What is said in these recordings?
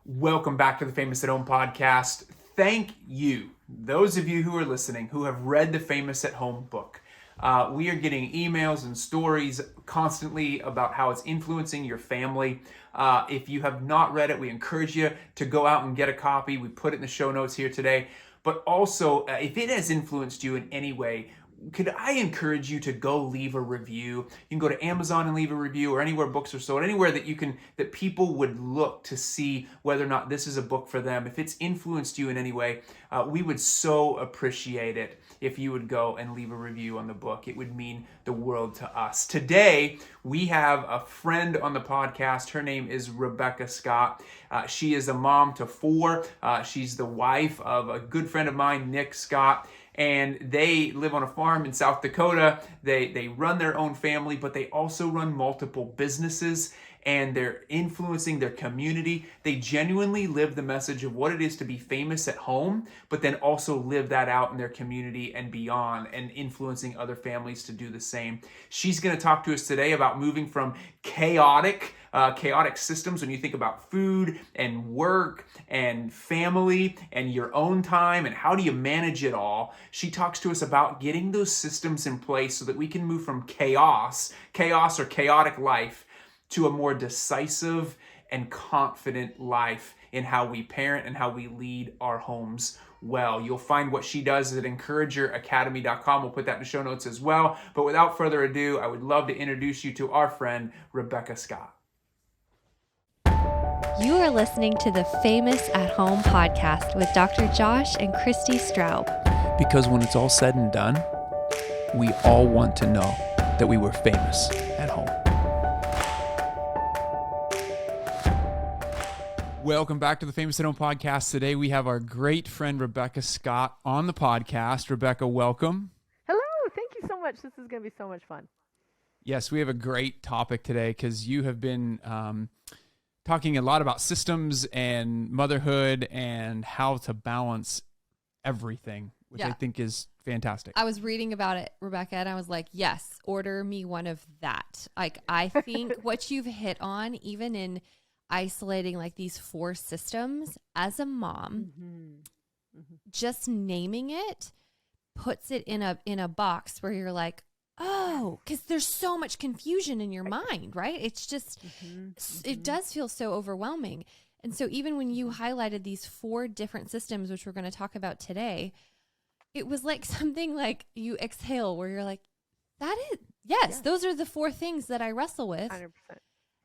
Welcome back to the Famous at Home podcast. Thank you, those of you who are listening, who have read the Famous at Home book. We are getting emails and stories constantly about how it's influencing your family. If you have not read it, we encourage you to go out and get a copy. We put it in the show notes here today. But also, if it has influenced you in any way, could I encourage you to go leave a review? You can go to Amazon and leave a review, or anywhere books are sold, anywhere that people would look to see whether or not this is a book for them. If it's influenced you in any way, we would so appreciate it if you would go and leave a review on the book. It would mean the world to us. Today, we have a friend on the podcast. Her name is Rebekah Scott. She is a mom to 4. She's the wife of a good friend of mine, Nick Scott. And they live on a farm in South Dakota. They run their own family, but they also run multiple businesses, and they're influencing their community. They genuinely live the message of what it is to be famous at home, but then also live that out in their community and beyond, and influencing other families to do the same. She's going to talk to us today about moving from chaotic systems when you think about food and work and family and your own time and how do you manage it all. She talks to us about getting those systems in place so that we can move from chaos or chaotic life to a more decisive and confident life in how we parent and how we lead our homes well. You'll find what she does at encourageracademy.com. We'll put that in the show notes as well. But without further ado, I would love to introduce you to our friend, Rebekah Scott. You are listening to the Famous at Home podcast with Dr. Josh and Christi Straub. Because when it's all said and done, we all want to know that we were famous at home. Welcome back to the Famous at Home podcast. Today we have our great friend Rebekah Scott on the podcast. Rebekah, welcome. Hello. Thank you so much. This is going to be so much fun. Yes, we have a great topic today because you have been talking a lot about systems and motherhood and how to balance everything, which I think is fantastic. I was reading about it, Rebekah, and I was like, yes, order me one of that. Like, I think what you've hit on, even in isolating like these 4 systems as a mom, just naming it puts it in a box where you're like, oh, because there's so much confusion in your mind, right? It's just, it does feel so overwhelming. And so even when you highlighted these 4 different systems, which we're going to talk about today, it was like something like you exhale where you're like, those are the 4 things that I wrestle with. 100%.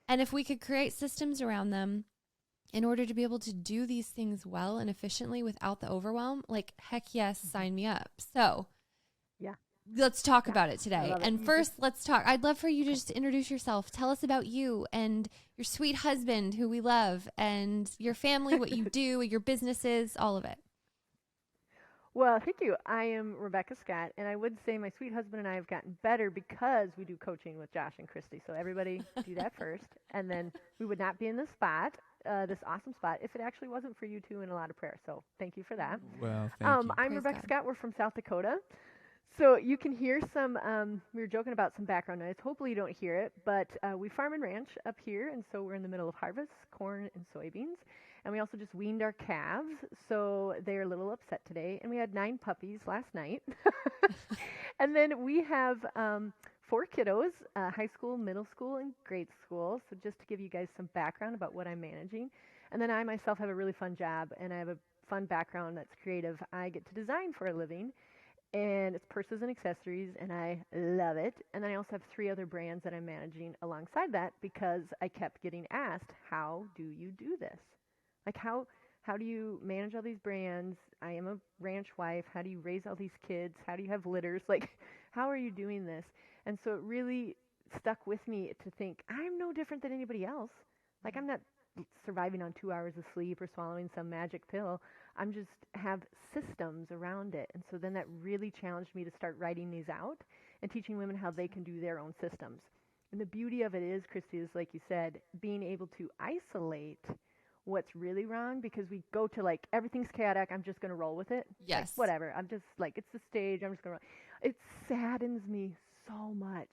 And if we could create systems around them in order to be able to do these things well and efficiently without the overwhelm, like, heck yes, sign me up. So let's talk about it today. And first, let's talk. I'd love for you to just introduce yourself. Tell us about you and your sweet husband, who we love, and your family, what you do, your businesses, all of it. Well, thank you. I am Rebekah Scott, and I would say my sweet husband and I have gotten better because we do coaching with Josh and Christi. So everybody do that first, and then we would not be in this spot, this awesome spot, if it actually wasn't for you two and a lot of prayer. So thank you for that. Well, thank you. I'm Praise Rebekah God. Scott. We're from South Dakota. So you can hear some, we were joking about some background noise. Hopefully you don't hear it, but we farm and ranch up here, and so we're in the middle of harvest, corn and soybeans. And we also just weaned our calves, so they're a little upset today. And we had 9 puppies last night. And then we have 4 kiddos, high school, middle school, and grade school. So just to give you guys some background about what I'm managing. And then I myself have a really fun job, and I have a fun background that's creative. I get to design for a living. And it's purses and accessories, and I love it. And then I also have 3 other brands that I'm managing alongside that because I kept getting asked, how do you do this? Like, how do you manage all these brands? I am a ranch wife. How do you raise all these kids? How do you have litters? Like, how are you doing this? And so it really stuck with me to think, I'm no different than anybody else. Like, I'm not surviving on 2 hours of sleep or swallowing some magic pill. I'm just have systems around it. And so then that really challenged me to start writing these out and teaching women how they can do their own systems. And the beauty of it is, Christi, is like you said, being able to isolate what's really wrong, because we go to like, everything's chaotic, I'm just going to roll with it. Yes. Like, whatever. I'm just like, it's the stage, I'm just going to roll. It saddens me so much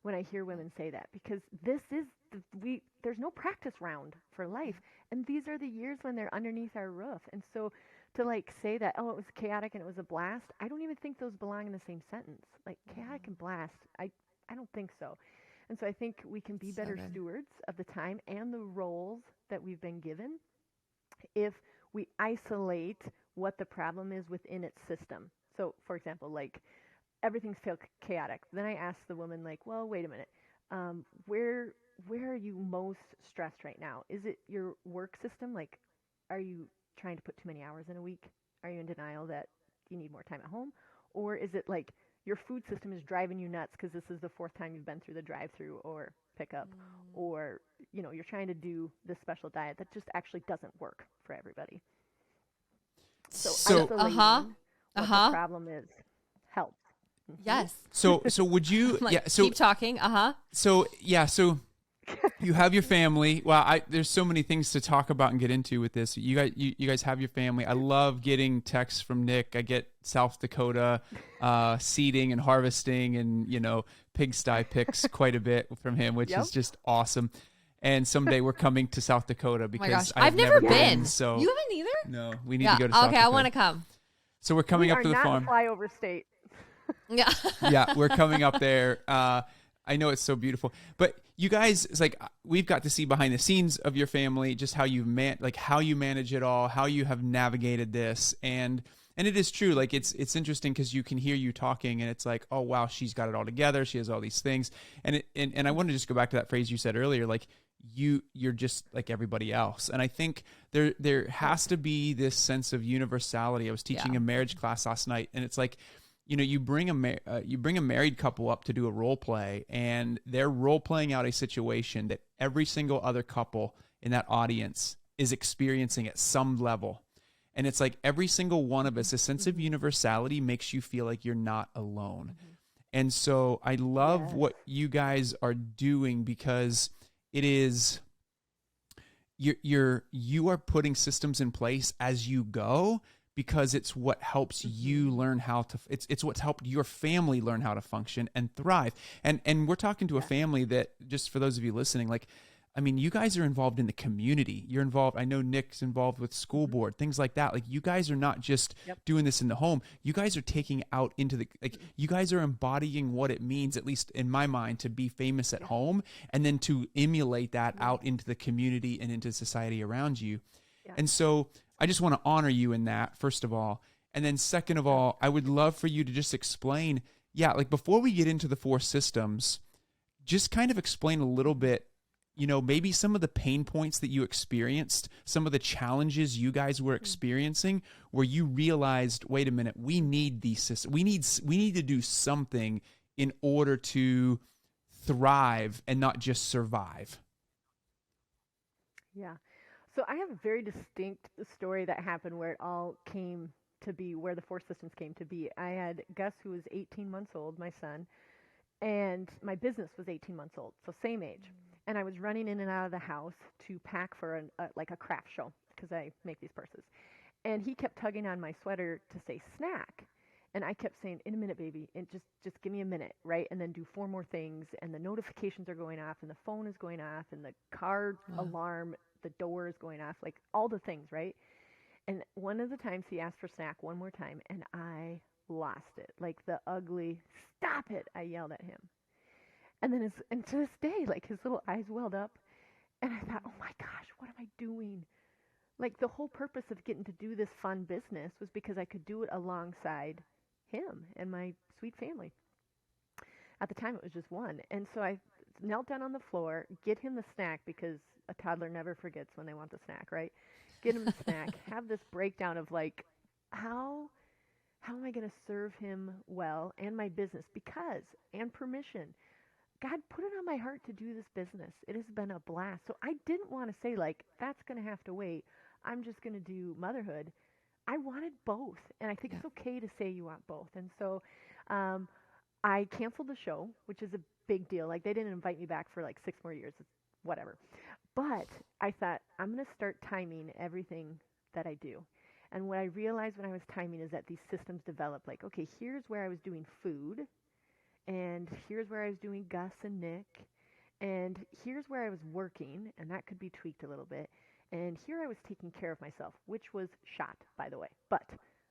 when I hear women say that, because there's no practice round for life, and these are the years when they're underneath our roof. And so to like say that, oh, it was chaotic and it was a blast, I don't even think those belong in the same sentence. Like chaotic and blast, I don't think so. And so I think we can be better stewards of the time and the roles that we've been given if we isolate what the problem is within its system. So, for example, like everything's chaotic. Then I ask the woman, like, well, wait a minute, where are you most stressed right now? Is it your work system? Like, are you trying to put too many hours in a week? Are you in denial that you need more time at home? Or is it like your food system is driving you nuts because this is the fourth time you've been through the drive-through or pickup, or you're trying to do this special diet that just actually doesn't work for everybody. So isolating what the problem is helps. Yes. So would you? Like, yeah. So keep talking. So you have your family. Well, there's so many things to talk about and get into with this. You guys have your family. I love getting texts from Nick. I get South Dakota seeding and harvesting and pigsty pics quite a bit from him, which is just awesome. And someday we're coming to South Dakota because I've never been. So you haven't either? No, we need to go to South Dakota. Okay, I want to come. So we're coming up to the farm. We are not flyover state. Yeah. Yeah, we're coming up there. I know it's so beautiful, but you guys, it's like we've got to see behind the scenes of your family, just how you how you manage it all, how you have navigated this, and it is true. Like it's interesting because you can hear you talking, and it's like, oh wow, she's got it all together. She has all these things, and I want to just go back to that phrase you said earlier, like you're just like everybody else. And I think there has to be this sense of universality. I was teaching a marriage class last night, and it's like, you bring a married couple up to do a role play, and they're role playing out a situation that every single other couple in that audience is experiencing at some level. And it's like every single one of us, a sense of universality makes you feel like you're not alone. And so I love what you guys are doing, because it is you are putting systems in place as you go, because it's what helps you learn how to, it's what's helped your family learn how to function and thrive. And we're talking to a family that, just for those of you listening, like, I mean, you guys are involved in the community. You're involved. I know Nick's involved with school board, things like that. Like, you guys are not just doing this in the home. You guys are taking out into you guys are embodying what it means, at least in my mind, to be famous at home, and then to emulate that out into the community and into society around you. Yeah. And so I just want to honor you in that, first of all. And then second of all, I would love for you to just explain, like before we get into the 4 systems, just kind of explain a little bit, maybe some of the pain points that you experienced, some of the challenges you guys were experiencing, where you realized, wait a minute, we need these systems. We need to do something in order to thrive and not just survive. Yeah. So I have a very distinct story that happened where it all came to be, where the 4 systems came to be. I had Gus, who was 18 months old, my son, and my business was 18 months old, so same age. And I was running in and out of the house to pack for a craft show, because I make these purses. And he kept tugging on my sweater to say snack. And I kept saying, in a minute, baby, and just give me a minute, right? And then do 4 more things, and the notifications are going off, and the phone is going off, and the car alarm, the door is going off, like all the things, right? And one of the times he asked for snack one more time, and I lost it. Like the ugly, stop it, I yelled at him. And then and to this day, like his little eyes welled up, and I thought, oh my gosh, what am I doing? Like the whole purpose of getting to do this fun business was because I could do it alongside him and my sweet family. At the time, it was just one. And so I knelt down on the floor, get him the snack, because a toddler never forgets when they want the snack, right? Get him the snack, have this breakdown of like, how am I going to serve him well and my business? Because, and permission, God put it on my heart to do this business. It has been a blast. So I didn't want to say like, that's going to have to wait. I'm just going to do motherhood. I wanted both. And I think it's okay to say you want both. And so I canceled the show, which is a big deal. Like, they didn't invite me back for like 6 more years, whatever. But I thought, I'm going to start timing everything that I do. And what I realized when I was timing is that these systems developed, like, okay, here's where I was doing food, and here's where I was doing Gus and Nick, and here's where I was working, and that could be tweaked a little bit. And here I was taking care of myself, which was shot, by the way. But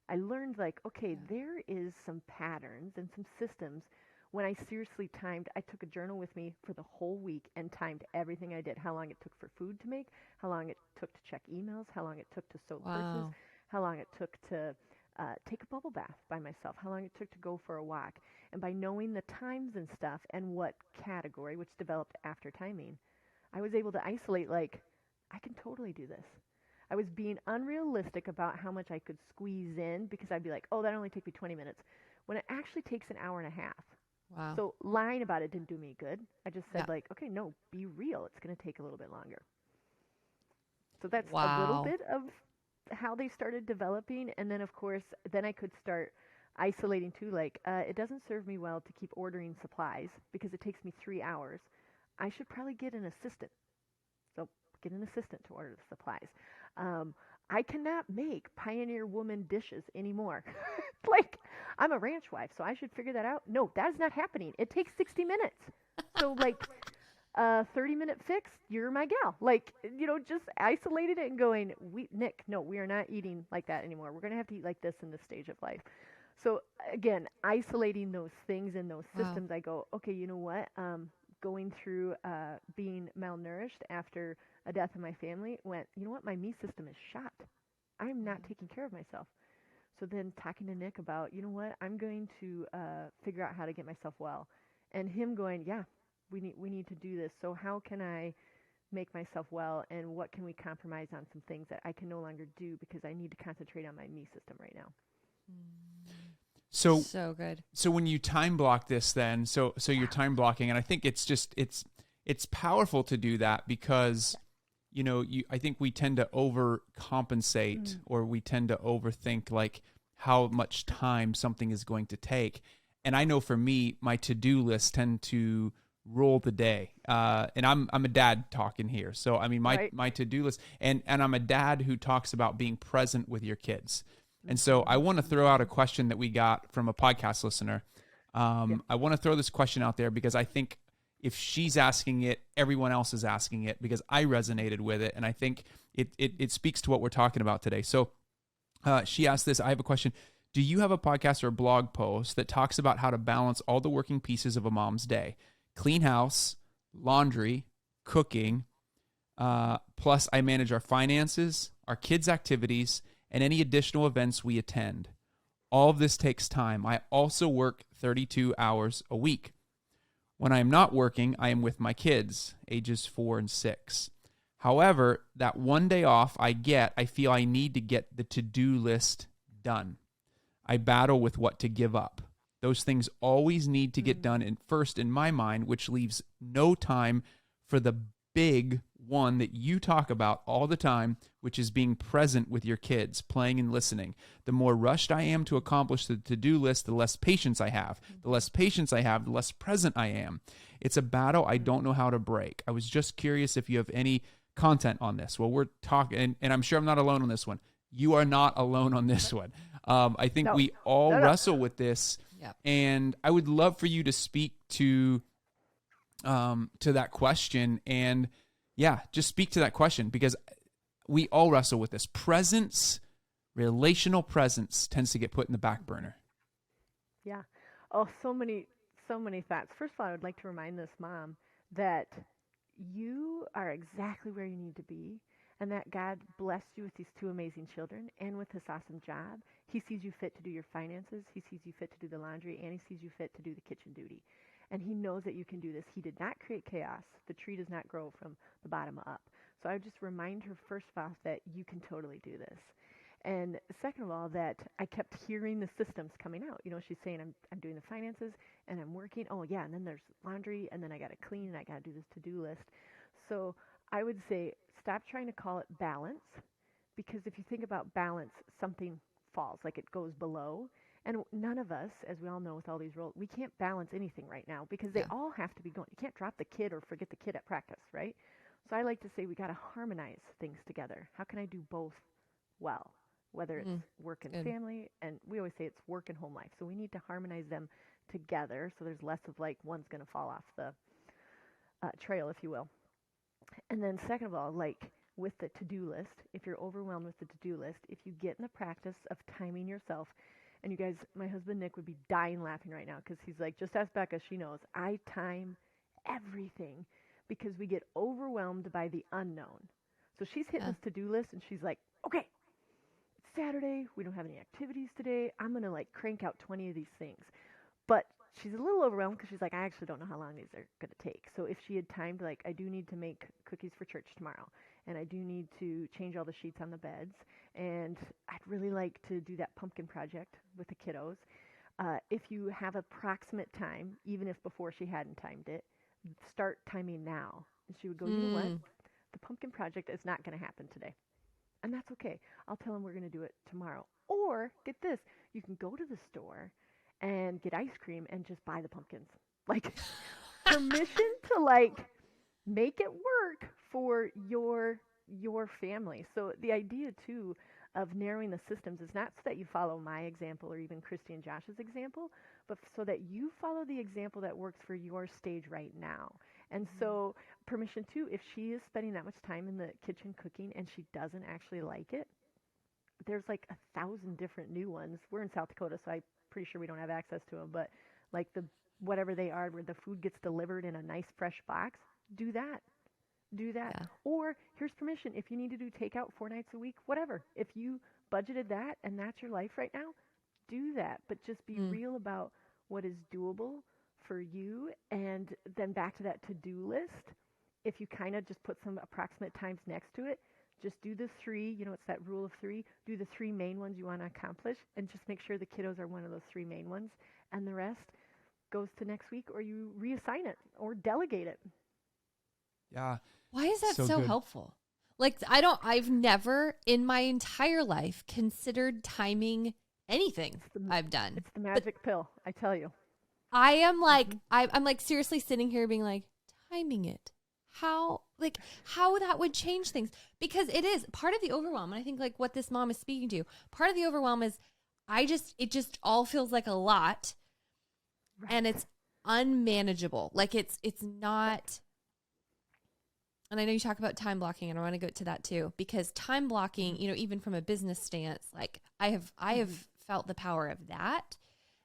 I learned, like, okay, there is some patterns and some systems. When I seriously timed, I took a journal with me for the whole week and timed everything I did, how long it took for food to make, how long it took to check emails, how long it took to sew purses, Wow. how long it took to take a bubble bath by myself, how long it took to go for a walk. And by knowing the times and stuff and what category, which developed after timing, I was able to isolate, like, I can totally do this. I was being unrealistic about how much I could squeeze in because I'd be like, oh, that only took me 20 minutes, when it actually takes an hour and a half. Wow. So lying about it didn't do me good. I just said, Yeah. like, okay, no, be real. It's going to take a little bit longer. So that's a little Wow. bit of how they started developing. And then, of course, then I could start isolating too. Like, it doesn't serve me well to keep ordering supplies because it takes me 3 hours. I should probably get an assistant. So get an assistant to order the supplies. I cannot make Pioneer Woman dishes anymore. Like, I'm a ranch wife, so I should figure that out. No, that is not happening. It takes 60 minutes. So, like, 30-minute fix, you're my gal. Like, just isolated it and going, Nick, no, we are not eating like that anymore. We're going to have to eat like this in this stage of life. So, again, isolating those things and those Wow. systems, I go, okay, you know what? Going through being malnourished after a death in my family went, you know what? My me system is shot. I'm not taking care of myself. So then talking to Nick about, you know what? I'm going to figure out how to get myself well. And him going, yeah, we need to do this. So how can I make myself well, and what can we compromise on some things that I can no longer do because I need to concentrate on my me system right now. So So good. So when you time block this, then so you're time blocking, and I think it's powerful to do that because I think we tend to overcompensate or we tend to overthink like how much time something is going to take. And I know for me, my to-do lists tend to rule the day. And I'm a dad talking here, so I mean my to-do list, and I'm a dad who talks about being present with your kids. And so I want to throw out a question that we got from a podcast listener. I want to throw this question out there because I think if she's asking it, everyone else is asking it because I resonated with it. And I think it speaks to what we're talking about today. So she asked this. I have a question. Do you have a podcast or a blog post that talks about how to balance all the working pieces of a mom's day? Clean house, laundry, cooking, plus I manage our finances, our kids' activities, and any additional events we attend. All of this takes time. I also work 32 hours a week. When I am not working, I am with my kids, ages 4 and 6. However, that one day off I feel I need to get the to-do list done. I battle with what to give up. Those things always need to get done first in my mind, which leaves no time for the big one that you talk about all the time, which is being present with your kids, playing and listening. The more rushed I am to accomplish the to-do list, the less patience I have. The less patience I have, the less present I am. It's a battle I don't know how to break. I was just curious if you have any content on this. Well, we're talking, and I'm sure I'm not alone on this one. You are not alone on this one. I think we all wrestle with this. Yep. And I would love for you to speak to that question, and just speak to that question because we all wrestle with this. Presence, relational presence tends to get put in the back burner. Yeah. Oh, so many thoughts. First of all, I would like to remind this mom that you are exactly where you need to be, and that God blessed you with these 2 amazing children and with this awesome job. He sees you fit to do your finances. He sees you fit to do the laundry, and he sees you fit to do the kitchen duty. And he knows that you can do this. He did not create chaos. The tree does not grow from the bottom up. So I would just remind her, first off, that you can totally do this. And second of all, that I kept hearing the systems coming out. She's saying, I'm doing the finances, and I'm working. Oh, yeah, and then there's laundry, and then I got to clean, and I got to do this to-do list. So I would say stop trying to call it balance, because if you think about balance, something falls, like it goes below. And none of us, as we all know with all these roles, we can't balance anything right now because they all have to be going. You can't drop the kid or forget the kid at practice, right? So I like to say we got to harmonize things together. How can I do both well? Whether it's work and family, and we always say it's work and home life. So we need to harmonize them together. So there's less of like one's going to fall off the trail, if you will. And then second of all, like with the to-do list, if you're overwhelmed with the to-do list, if you get in the practice of timing yourself, and you guys, my husband Nick would be dying laughing right now because he's like, just ask Becca, she knows. I time everything because we get overwhelmed by the unknown. So she's hitting this to-do list and she's like, okay, it's Saturday. We don't have any activities today. I'm going to like crank out 20 of these things. But she's a little overwhelmed because she's like, I actually don't know how long these are going to take. So if she had timed, like, I do need to make cookies for church tomorrow, and I do need to change all the sheets on the beds, and I'd really like to do that pumpkin project with the kiddos. If you have approximate time, even if before she hadn't timed it, start timing now. And she would go, you know what? The pumpkin project is not going to happen today. And that's okay. I'll tell them we're going to do it tomorrow. Or, get this, you can go to the store and get ice cream and just buy the pumpkins. Like, permission to, like, make it work for your family. So the idea, too, of narrowing the systems is not so that you follow my example or even Christi and Josh's example, but so that you follow the example that works for your stage right now. And so permission, too, if she is spending that much time in the kitchen cooking and she doesn't actually like it, there's like 1,000 different new ones. We're in South Dakota, so I'm pretty sure we don't have access to them, but like the whatever they are where the food gets delivered in a nice fresh box, do that. Yeah. Or here's permission, if you need to do takeout 4 nights a week, whatever, if you budgeted that and that's your life right now, do that. But just be real about what is doable for you. And then back to that to-do list, if you kind of just put some approximate times next to it, just do the 3, it's that rule of 3, do the 3 main ones you want to accomplish, and just make sure the kiddos are one of those 3 main ones, and the rest goes to next week, or you reassign it or delegate it. Yeah. Why is that so helpful? Like, I've never in my entire life considered timing anything I've done. It's the magic pill, I tell you. I am like, I'm like seriously sitting here being like, timing it. How that would change things, because it is part of the overwhelm. And I think like what this mom is speaking to, part of the overwhelm is it just all feels like a lot, and it's unmanageable. Like it's not, and I know you talk about time blocking, and I want to go to that too, because time blocking, even from a business stance, like I have felt the power of that,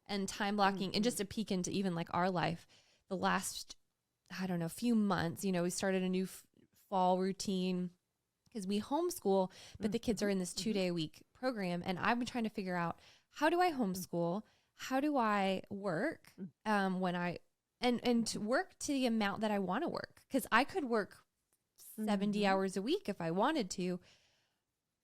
and time blocking, and just a peek into even like our life, the last, I don't know, few months, we started a new fall routine because we homeschool, but the kids are in this 2-day-a-week program. And I've been trying to figure out, how do I homeschool? How do I work and to work to the amount that I want to work? Because I could work 70 hours a week if I wanted to,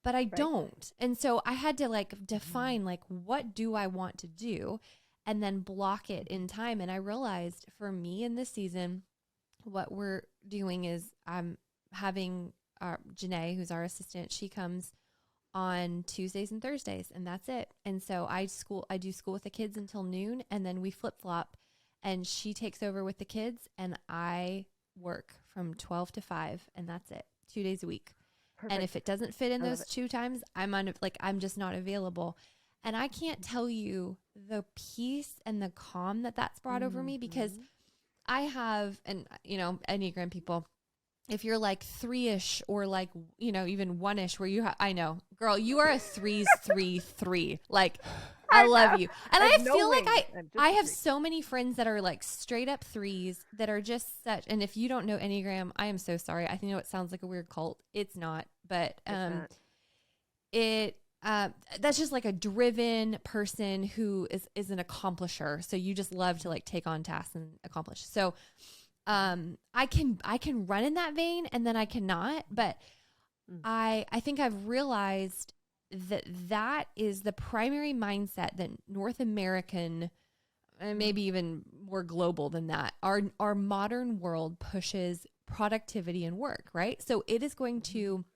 but I don't. And so I had to like define like, what do I want to do? And then block it in time. And I realized for me in this season, what we're doing is I'm having Janae, who's our assistant, she comes on Tuesdays and Thursdays, and that's it. And so I do school with the kids until noon, and then we flip-flop, and she takes over with the kids, and I work from 12 to 5, and that's it, 2 days a week. Perfect. And if it doesn't fit in those 2 times, I'm just not available. And I can't tell you the peace and the calm that's brought over me, because I have, and Enneagram people, if you're like 3-ish or like, even 1-ish where I know, girl, you are a 3s 3-3. Like, I love you. And I feel like I have so many friends that are like straight up 3s that are just such, and if you don't know Enneagram, I am so sorry. I know it sounds like a weird cult. It's not, but that's just like a driven person who is an accomplisher. So you just love to like take on tasks and accomplish. So I can run in that vein, and then I cannot, but I think I've realized that is the primary mindset that North American, and maybe even more global than that, our modern world pushes productivity and work, right? So it is going to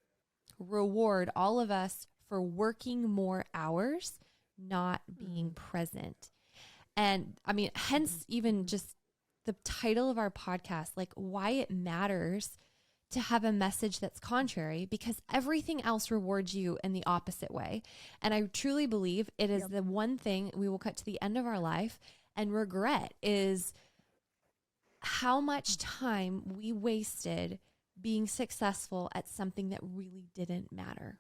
reward all of us for working more hours, not being present. And I mean, hence even just the title of our podcast, like why it matters to have a message that's contrary, because everything else rewards you in the opposite way. And I truly believe it is the one thing we will cut to the end of our life, and regret is how much time we wasted being successful at something that really didn't matter.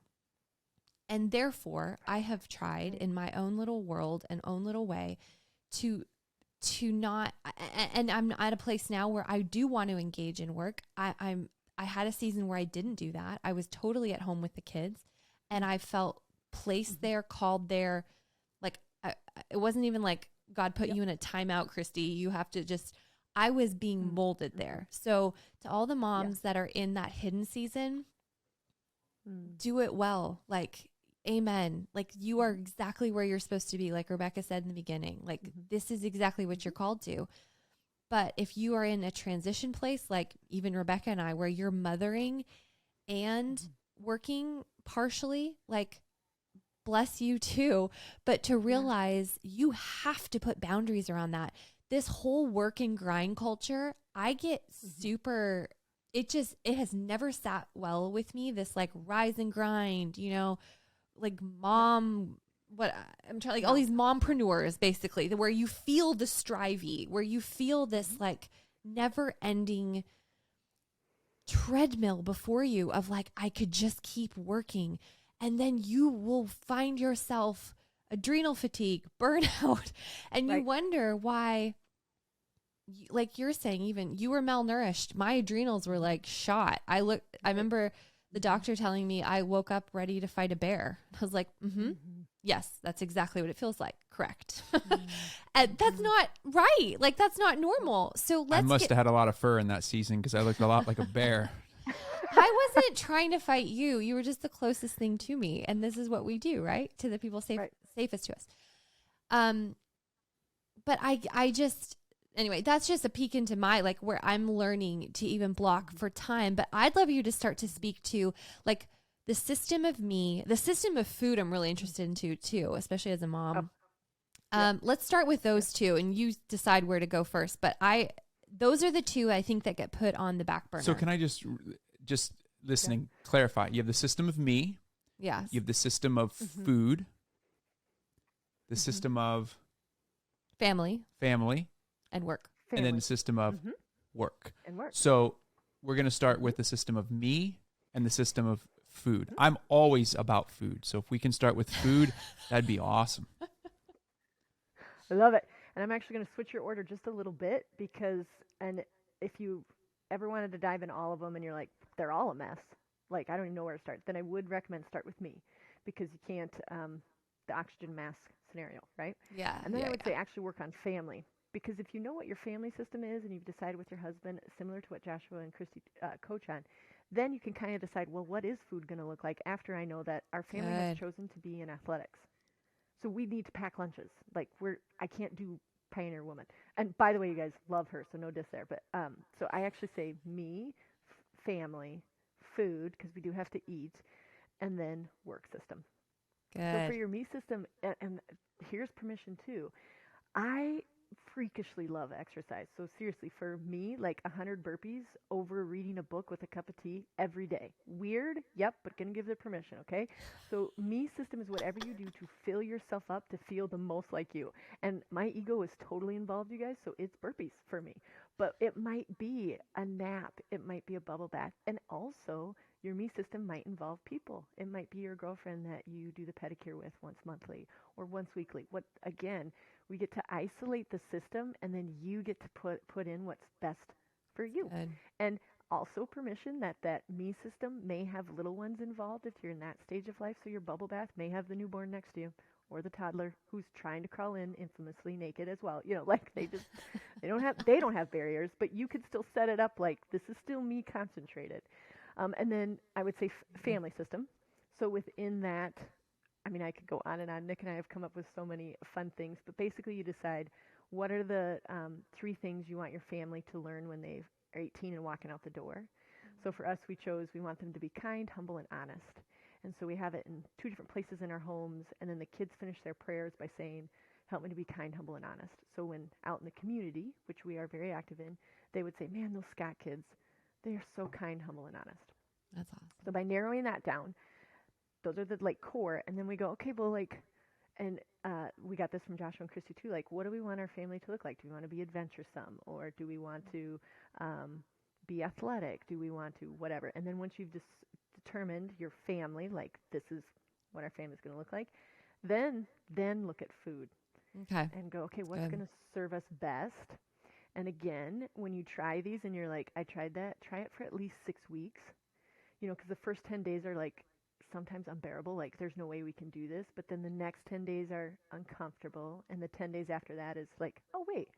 And therefore, I have tried in my own little world and own little way to not, and I'm at a place now where I do want to engage in work. I had a season where I didn't do that. I was totally at home with the kids, and I felt placed there, called there. Like it wasn't even like God put you in a timeout, Christi. You have to just, I was being molded there. So to all the moms that are in that hidden season, do it well. Like, amen. Like, you are exactly where you're supposed to be. Like Rebekah said in the beginning, like this is exactly what you're called to. But if you are in a transition place, like even Rebekah and I, where you're mothering and working partially, like, bless you too. But to realize you have to put boundaries around that. This whole work and grind culture, I get super, it has never sat well with me. This like rise and grind, you know, like mom, what I'm trying, like all these mompreneurs basically, where you feel the strivey, where you feel this like never ending treadmill before you of like, I could just keep working. And then you will find yourself adrenal fatigue, burnout, and you wonder why, like you're saying, even you were malnourished. My adrenals were like shot. I remember the doctor telling me I woke up ready to fight a bear. I was like, yes, that's exactly what it feels like. Correct. And that's not right. Like, that's not normal. So I must have had a lot of fur in that season because I looked a lot like a bear. I wasn't trying to fight you. You were just the closest thing to me. And this is what we do, right? To the people safest to us. But I just, anyway, that's just a peek into my, like, where I'm learning to even block for time. But I'd love you to start to speak to, like, the system of me, the system of food I'm really interested into too, especially as a mom. Let's start with those two, and you decide where to go first. But those are the two I think that get put on the back burner. So can I just listening, clarify? You have the system of me. Yes. You have the system of food. The system of family. And work. And then the system of work. And work. So we're going to start with the system of me and the system of food. I'm always about food. So if we can start with food, that'd be awesome. I love it. And I'm actually going to switch your order just a little bit because, and if you ever wanted to dive in all of them and you're like, they're all a mess, like I don't even know where to start, then I would recommend start with me because you can't, the oxygen mask scenario, right? Yeah. And then I would say actually work on family. Because if you know what your family system is and you've decided with your husband, similar to what Joshua and Christi coach on, then you can kind of decide, well, what is food going to look like after I know that our family has chosen to be in athletics? So we need to pack lunches. Like I can't do Pioneer Woman. And by the way, you guys love her, so no diss there. But so I actually say me, family, food, because we do have to eat, and then work system. Good. So for your me system, and here's permission too, I freakishly love exercise. So seriously, for me, like 100 burpees over reading a book with a cup of tea every day. Weird? Yep, but gonna give it permission, okay? So me system is whatever you do to fill yourself up to feel the most like you. And my ego is totally involved, you guys, so it's burpees for me. But it might be a nap. It might be a bubble bath. And also, your me system might involve people. It might be your girlfriend that you do the pedicure with once monthly or once weekly. Again, we get to isolate the system, and then you get to put in what's best for you. Good. And also permission that me system may have little ones involved if you're in that stage of life. So your bubble bath may have the newborn next to you or the toddler who's trying to crawl in infamously naked as well. You know, like they don't have barriers, but you could still set it up like this is still me concentrated. And then I would say family system. So within that, I mean, I could go on and on. Nick and I have come up with so many fun things, but basically you decide what are the 3 things you want your family to learn when they are 18 and walking out the door. So for us, we want them to be kind, humble, and honest. And so we have it in 2 different places in our homes, and then the kids finish their prayers by saying, help me to be kind, humble, and honest. So when out in the community, which we are very active in, they would say, man, those Scott kids, they are so kind, humble, and honest. That's awesome. So by narrowing that down, those are the like core, and then we go, okay, well, like, And we got this from Joshua and Christy too. Like, what do we want our family to look like? Do we want to be adventuresome, or do we want to be athletic? Do we want to whatever? And then once you've determined your family, like this is what our family's going to look like, then look at food. Okay. And go, okay, what's going to serve us best? And again, when you try these and you're like, I tried that, try it for at least 6 weeks. Because the first 10 days are like sometimes unbearable, like there's no way we can do this. But then the next 10 days are uncomfortable. And the 10 days after that is like, oh, wait,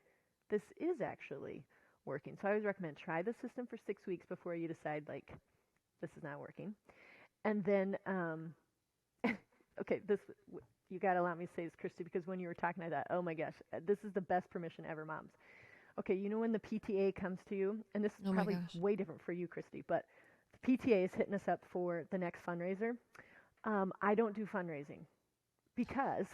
this is actually working. So I always recommend try the system for 6 weeks before you decide, like, this is not working. And then, okay, you got to allow me to say this, Christy, because when you were talking, I thought, oh my gosh, this is the best permission ever, moms. Okay, when the PTA comes to you, and this is probably way different for you, Christy, but the PTA is hitting us up for the next fundraiser. I don't do fundraising because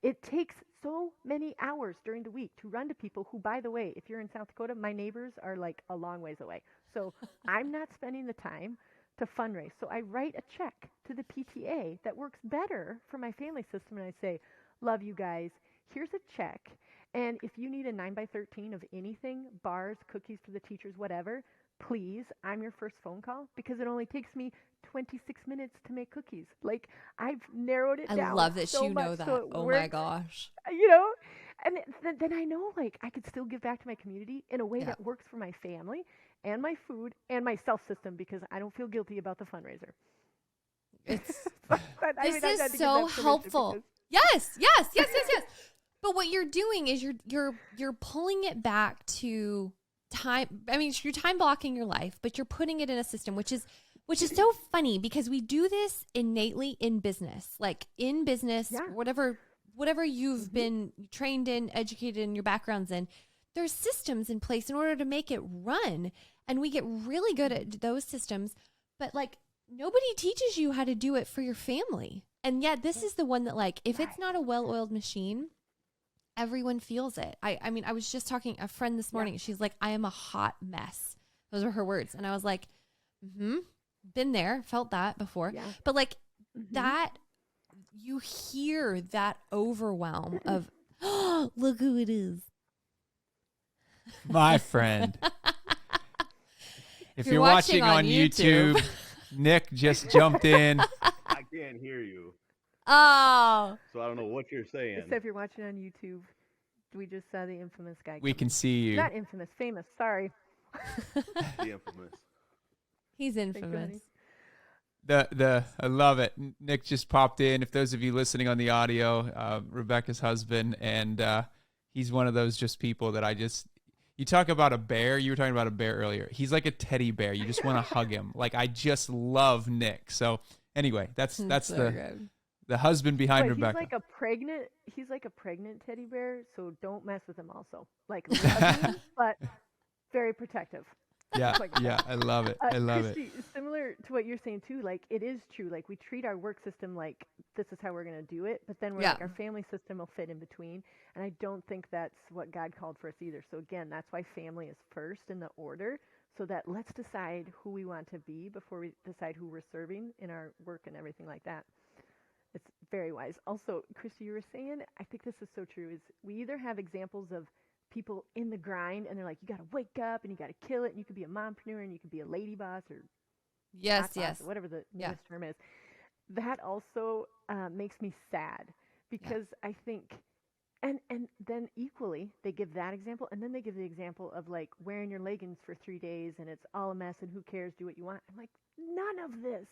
it takes so many hours during the week to run to people who, by the way, if you're in South Dakota, my neighbors are like a long ways away. So I'm not spending the time to fundraise. So I write a check to the PTA that works better for my family system, and I say, love you guys, here's a check, and if you need a 9x13 of anything, bars, cookies for the teachers, whatever, please, I'm your first phone call, because it only takes me 26 minutes to make cookies. Like, I've narrowed it down. I love that so you know much, that. so Oh my gosh. And then I know, like, I could still give back to my community in a way that works for my family and my food and my self system, because I don't feel guilty about the fundraiser. It's This is so helpful. Yes. But what you're doing is you're pulling it back to time. I mean, you're time blocking your life, but you're putting it in a system, which is so funny, because we do this innately in business, like in business, whatever you've been trained in, educated in, your backgrounds in, there's systems in place in order to make it run. And we get really good at those systems, but like nobody teaches you how to do it for your family. And yet this is the one that, like, if it's not a well-oiled machine, everyone feels it. I mean, I was just talking to a friend this morning. She's like, I am a hot mess. Those are her words. And I was like, been there, felt that before. Yeah. But like that, you hear that overwhelm of, oh, look who it is. My friend. If you're watching on YouTube, Nick just jumped in. I can't hear you. Oh. So I don't know what you're saying. So if you're watching on YouTube, we just saw the infamous guy. We can see you. Not infamous, famous. Sorry. The infamous. He's infamous. I love it. Nick just popped in. If those of you listening on the audio, Rebekah's husband, and he's one of those just people that you talk about a bear. You were talking about a bear earlier. He's like a teddy bear. You just want to hug him. Like, I just love Nick. So anyway, that's so the husband behind Rebekah. He's like a pregnant teddy bear. So don't mess with him. Also, like, loving, but very protective. Yeah, I love it. I love Christi, it. Similar to what you're saying too, like, it is true. Like, we treat our work system like this is how we're going to do it, but then we're like, our family system will fit in between. And I don't think that's what God called for us either. So again, that's why family is first in the order, so that let's decide who we want to be before we decide who we're serving in our work and everything like that. It's very wise. Also, Christi, you were saying, I think this is so true, is we either have examples of people in the grind and they're like, you got to wake up and you got to kill it, and you could be a mompreneur and you could be a lady boss or yes, or whatever the newest term is. That also makes me sad, because I think, and then equally they give that example, and then they give the example of like wearing your leggings for 3 days and it's all a mess and who cares, do what you want. I'm like, none of this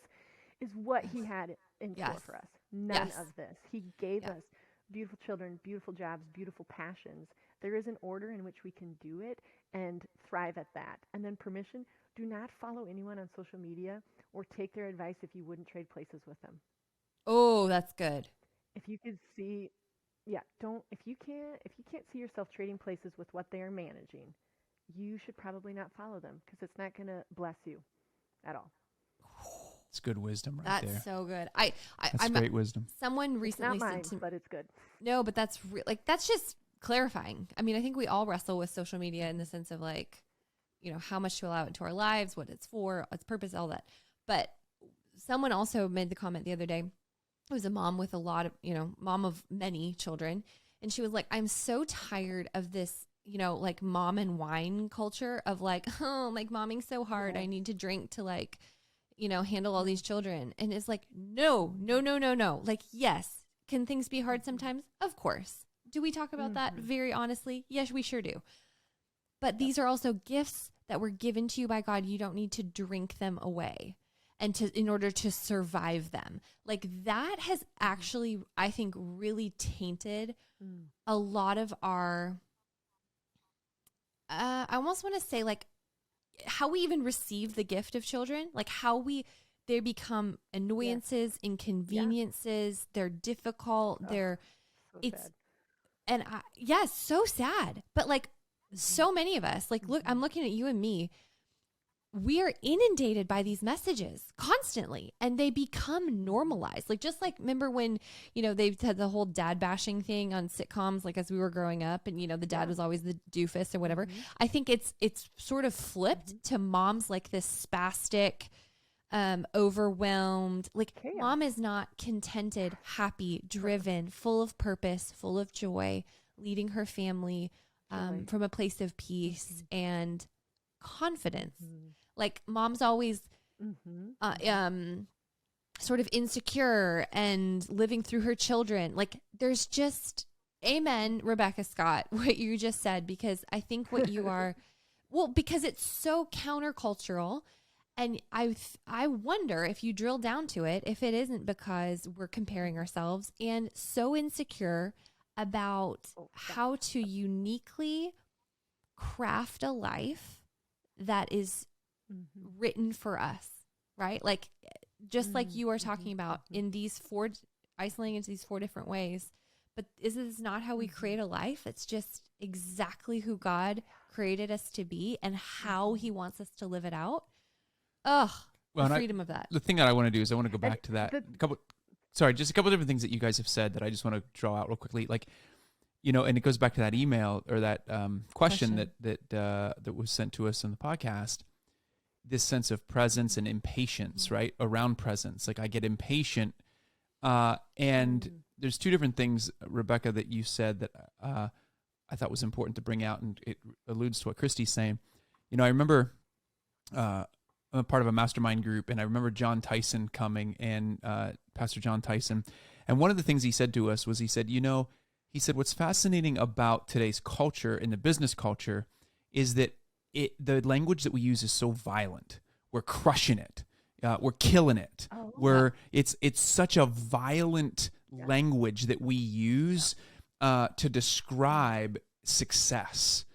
is what he had in store for us. None of this. He gave us beautiful children, beautiful jobs, beautiful passions. There is an order in which we can do it and thrive at that. And then permission, do not follow anyone on social media or take their advice if you wouldn't trade places with them. Oh, that's good. If you could see, if you can't see yourself trading places with what they are managing, you should probably not follow them, because it's not going to bless you at all. It's good wisdom right there. That's so good. That's great wisdom. Someone recently not mine, said but it's good. No, but that's that's just clarifying. I mean, I think we all wrestle with social media in the sense of like, how much to allow it into our lives, what it's for, its purpose, all that. But someone also made the comment the other day, was a mom with a lot of, mom of many children. And she was like, I'm so tired of this, like mom and wine culture of like, oh, like momming so hard. I need to drink to like, handle all these children. And it's like, no. Like, yes. Can things be hard sometimes? Of course. Do we talk about that very honestly? Yes, we sure do. But these are also gifts that were given to you by God. You don't need to drink them away in order to survive them. Like that has actually, I think, really tainted a lot of our, I almost want to say like how we even receive the gift of children, like how they become annoyances, inconveniences, they're difficult, so sad. But like so many of us, like, look, I'm looking at you and me, we are inundated by these messages constantly and they become normalized. Like, just like, remember when, they've had the whole dad bashing thing on sitcoms, like as we were growing up and, the dad was always the doofus or whatever. I think it's sort of flipped to moms like this spastic, overwhelmed, like chaos. Mom is not contented, happy, driven, full of purpose, full of joy, leading her family, from a place of peace and confidence. Like mom's always sort of insecure and living through her children. Like there's just, amen, Rebekah Scott, what you just said, because I think what you are, because it's so countercultural. And I wonder if you drill down to it, if it isn't because we're comparing ourselves and so insecure about how to uniquely craft a life that is written for us, right? Like, just like you are talking about in these isolating into these 4 different ways. But is this not how we create a life? It's just exactly who God created us to be and how he wants us to live it out. The freedom of that. The thing that I want to do is I want to go back to that. Just a couple different things that you guys have said that I just want to draw out real quickly. Like, and it goes back to that email or that question that was sent to us on the podcast. This sense of presence and impatience, right? Around presence. Like I get impatient. And there's 2 different things, Rebekah, that you said that I thought was important to bring out, and it alludes to what Christi's saying. I remember I'm a part of a mastermind group, and I remember John Tyson coming, and Pastor John Tyson. And one of the things he said to us was, he said, what's fascinating about today's culture and the business culture is that the language that we use is so violent. We're crushing it. We're killing it. It's such a violent language that we use to describe success.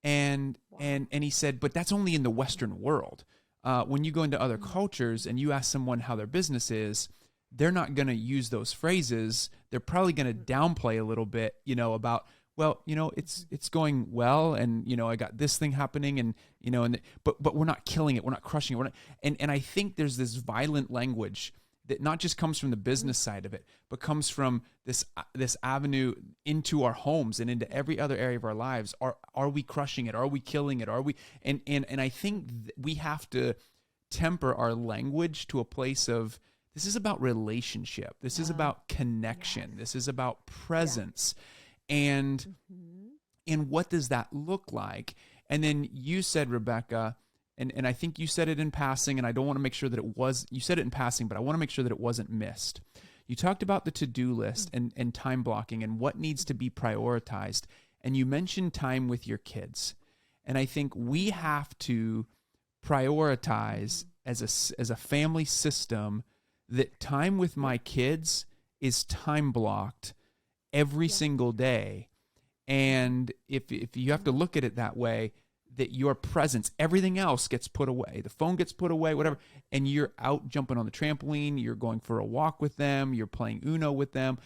And he said, but that's only in the Western world. When you go into other cultures and you ask someone how their business is, they're not going to use those phrases. They're probably going to downplay a little bit, about, it's going well, and I got this thing happening, and but we're not killing it, we're not crushing it, and I think there's this violent language that not just comes from the business side of it, but comes from this avenue into our homes and into every other area of our lives. Are we crushing it? Are we killing it? Are we? And I think we have to temper our language to a place of, this is about relationship. This is about connection. This is about presence. And what does that look like? And then you said, Rebekah, and I think you said it in passing, and I don't want to make sure that it was, you said it in passing, but I want to make sure that it wasn't missed. You talked about the to-do list and time blocking and what needs to be prioritized. And you mentioned time with your kids. And I think we have to prioritize as a family system that time with my kids is time blocked every single day. And if you have to look at it that way, that your presence, everything else gets put away. The phone gets put away, whatever, and you're out jumping on the trampoline, you're going for a walk with them, you're playing Uno with them,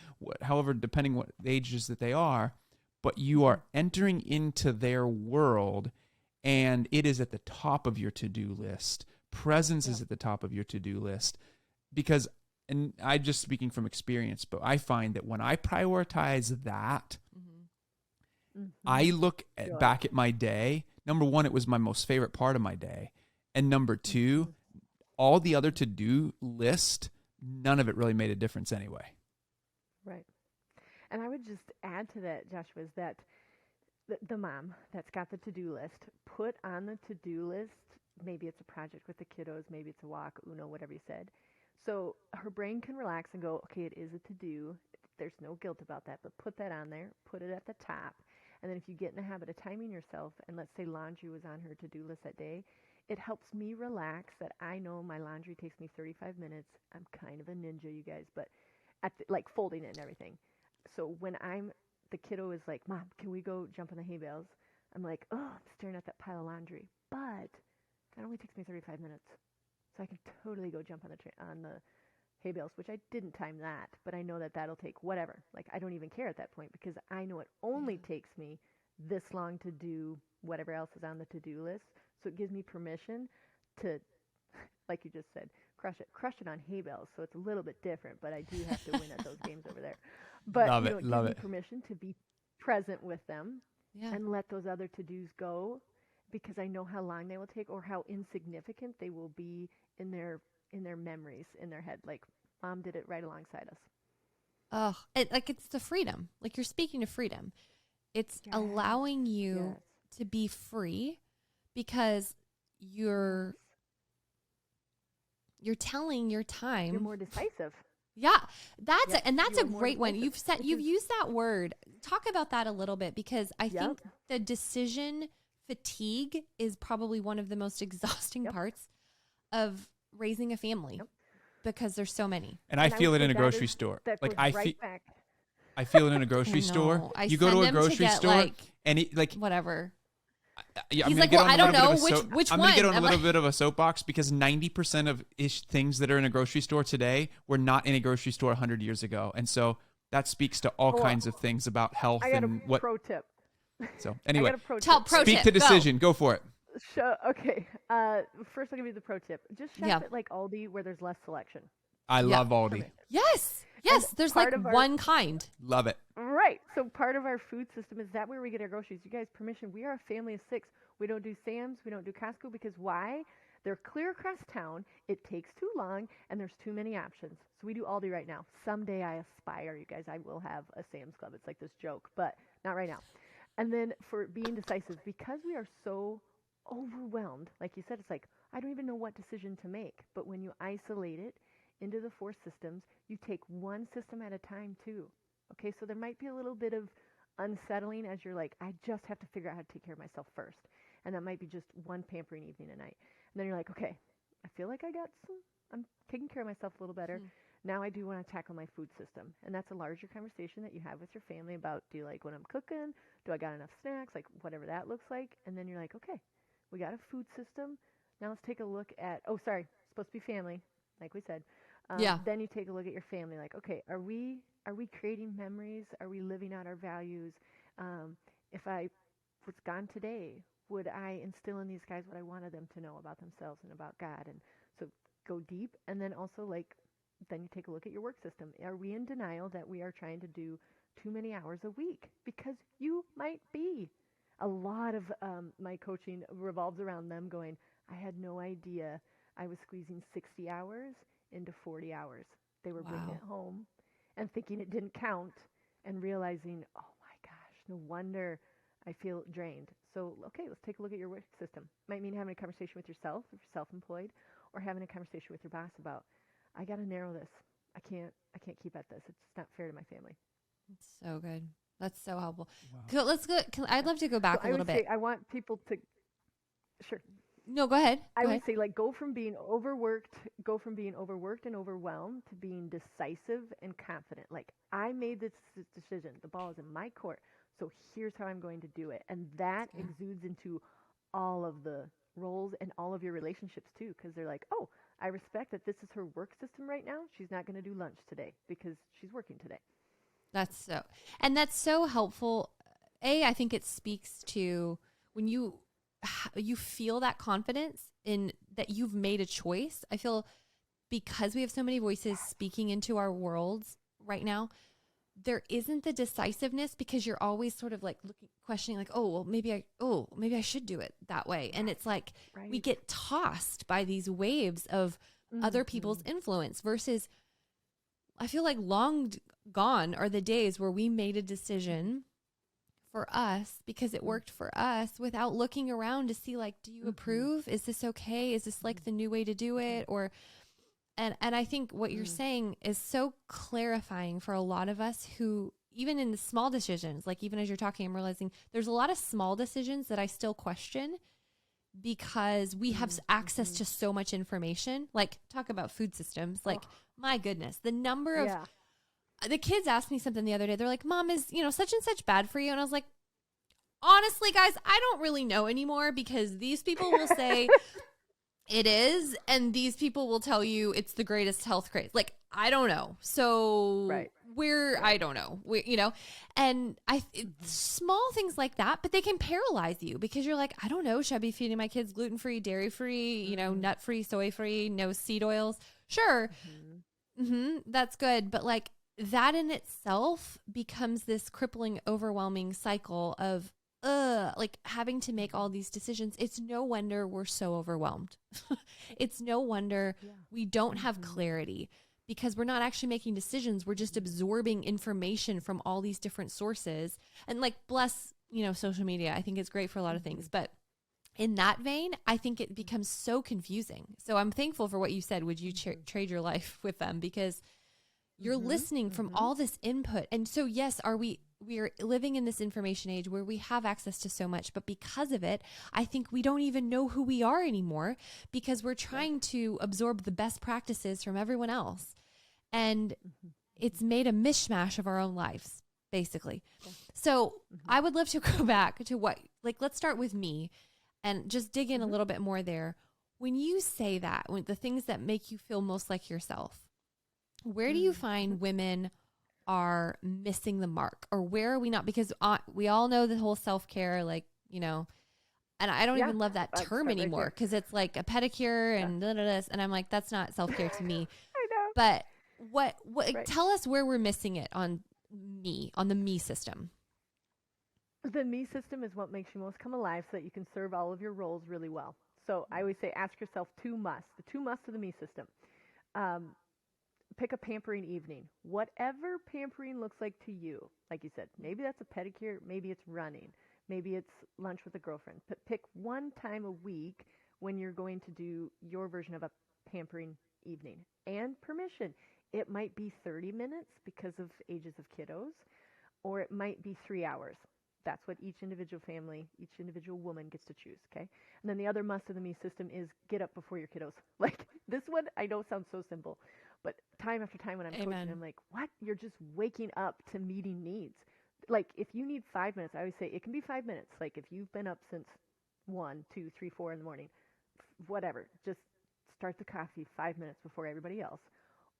however, depending what ages that they are, but you are entering into their world, and it is at the top of your to-do list. Presence is at the top of your to-do list, because, and I'm just speaking from experience, but I find that when I prioritize that, I look back at my day. Number one, it was my most favorite part of my day. And number two, all the other to-do list none of it really made a difference anyway. Right. And I would just add to that, Joshua, is that the mom that's got the to-do list, put on the to-do list, maybe it's a project with the kiddos, maybe it's a walk, Uno, whatever you said. So her brain can relax and go, okay, it is a to-do. There's no guilt about that, but put that on there, put it at the top. And then if you get in the habit of timing yourself, and let's say laundry was on her to-do list that day, it helps me relax that I know my laundry takes me 35 minutes. I'm kind of a ninja, you guys, but like folding it and everything. So when the kiddo is like, Mom, can we go jump on the hay bales? I'm like, oh, I'm staring at that pile of laundry. But that only takes me 35 minutes. So I can totally go jump on the hay bales, which I didn't time that, but I know that that'll take whatever. Like, I don't even care at that point because I know it only takes me this long to do whatever else is on the to-do list. So it gives me permission to, like you just said, crush it on hay bales. So it's a little bit different, but I do have to win at those games over there. But Love it it, gives love me it. permission to be present with them Yeah. and let those other to-dos go because I know how long they will take or how insignificant they will be in their memories, in their head. Like, Mom did it right alongside us. Oh, it's the freedom. Like, you're speaking to freedom. It's Yes. allowing you Yes. to be free because you're telling your time. You're more decisive. Yeah, that's Yep, that's a you're more great one. decisive, which You've is- used that word. Talk about that a little bit because I think Yep. the decision fatigue is probably one of the most exhausting Yep. parts of raising a family Yep. because there's so many. And I And I feel would it in say a that grocery is- store. That Like goes right back. I feel it in a grocery store. know. I You go to send a him to grocery get, store like, and Whatever. Yeah, He's I'm like, gonna well, I get on a don't little bit know of a which I'm gonna get one. on a I'm little like- bit of a soapbox because 90% of things that are in a grocery store today were not in a grocery store 100 years ago, and so that speaks to all Well, kinds of things about health I got a and what. pro tip. So I anyway, got a pro Tell tip. pro speak tip, to go. decision. Go for it. Okay. First, I'll give you the pro tip. Just shop Yeah. at like Aldi where there's less selection. I Yeah. love Aldi. Perfect. Yes. There's part like of our- one kind. Love it. Right. So part of our food system is that where we get our groceries. You guys, permission. We are a family of 6. We don't do Sam's. We don't do Costco because why? They're clear across town. It takes too long, and there's too many options. So we do Aldi right now. Someday I aspire, you guys. I will have a Sam's Club. It's like this joke, but not right now. And then for being decisive, because we are so overwhelmed, like you said, it's like, I don't even know what decision to make. But when you isolate it into the 4 systems, you take one system at a time too. Okay, so there might be a little bit of unsettling as you're like, I just have to figure out how to take care of myself first. And that might be just one pampering evening a night. And then you're like, okay, I feel like I'm taking care of myself a little better. Now I do want to tackle my food system. And that's a larger conversation that you have with your family about, do you like what I'm cooking? Do I got enough snacks? Like whatever that looks like. And then you're like, okay, we got a food system. Now let's take a look at, supposed to be family, like we said. Yeah. Then you take a look at your family, like, okay, are we creating memories? Are we living out our values? If I was gone today, would I instill in these guys what I wanted them to know about themselves and about God? And so go deep. And then also, like, then you take a look at your work system. Are we in denial that we are trying to do too many hours a week? Because you might be. A lot of my coaching revolves around them going, I had no idea I was squeezing 60 hours into 40 hours. They were bringing Wow. it home and thinking it didn't count and realizing, oh my gosh, no wonder I feel drained. So, okay, let's take a look at your work system. Might mean having a conversation with yourself if you're self-employed, or having a conversation with your boss about, I got to narrow this. I can't keep at this. It's not fair to my family. It's so good. That's so helpful. Let's go. I'd love to go back So a little bit. I want people to, sure. No, go ahead. I Go would ahead. say, like, go from being overworked and overwhelmed to being decisive and confident. Like, I made this decision. The ball is in my court. So here's how I'm going to do it. And that Yeah. exudes into all of the roles and all of your relationships too. Because they're like, oh, I respect that this is her work system right now. She's not going to do lunch today because she's working today. That's so helpful. I think it speaks to when you feel that confidence in that you've made a choice. I feel because we have so many voices speaking into our worlds right now, there isn't the decisiveness because you're always sort of like questioning like, maybe I should do it that way. And it's like we Right. get tossed by these waves of other people's influence versus I feel like gone are the days where we made a decision for us because it worked for us without looking around to see, like, do you approve? Is this okay? Is this like the new way to do it? Or, and I think what you're saying is so clarifying for a lot of us who, even in the small decisions, like even as you're talking, I'm realizing there's a lot of small decisions that I still question because we have access to so much information. Like, talk about food systems. Like, my goodness, the number of the kids asked me something the other day. They're like, Mom, is, such and such bad for you? And I was like, honestly, guys, I don't really know anymore because these people will say it is, and these people will tell you it's the greatest health craze. Like, I don't know. So I don't know. And small things like that, but they can paralyze you because you're like, I don't know. Should I be feeding my kids gluten-free, dairy-free, nut-free, soy-free, no seed oils? Sure. That's good. But like, that in itself becomes this crippling, overwhelming cycle of like having to make all these decisions. It's no wonder we're so overwhelmed. It's no wonder we don't have clarity because we're not actually making decisions. We're just absorbing information from all these different sources. And like, bless, social media. I think it's great for a lot of things, but in that vein, I think it becomes so confusing. So I'm thankful for what you said. Would you trade your life with them? Because you're listening from all this input. And so, yes, we are living in this information age where we have access to so much, but because of it, I think we don't even know who we are anymore because we're trying to absorb the best practices from everyone else. And it's made a mishmash of our own lives, basically. So I would love to go back to let's start with me and just dig in a little bit more there. When you say that, the things that make you feel most like yourself, where do you find women are missing the mark, or where are we not? Because we all know the whole self-care, and I don't even love that term anymore because it's like a pedicure and this, and I'm like, that's not self-care to me. I know. But what tell us where we're missing it on the me system. The me system is what makes you most come alive so that you can serve all of your roles really well. So I always say, ask yourself the two musts of the me system. Pick a pampering evening. Whatever pampering looks like to you, like you said, maybe that's a pedicure, maybe it's running, maybe it's lunch with a girlfriend. But pick one time a week when you're going to do your version of a pampering evening. And permission. It might be 30 minutes because of ages of kiddos, or it might be 3 hours. That's what each individual family, each individual woman gets to choose, okay? And then the other must of the me system is get up before your kiddos. Like, this one, I know sounds so simple, but time after time when I'm coaching, I'm like, what? You're just waking up to meeting needs. Like, if you need 5 minutes, I always say it can be 5 minutes. Like, if you've been up since 1, 2, 3, 4 in the morning, whatever, just start the coffee 5 minutes before everybody else.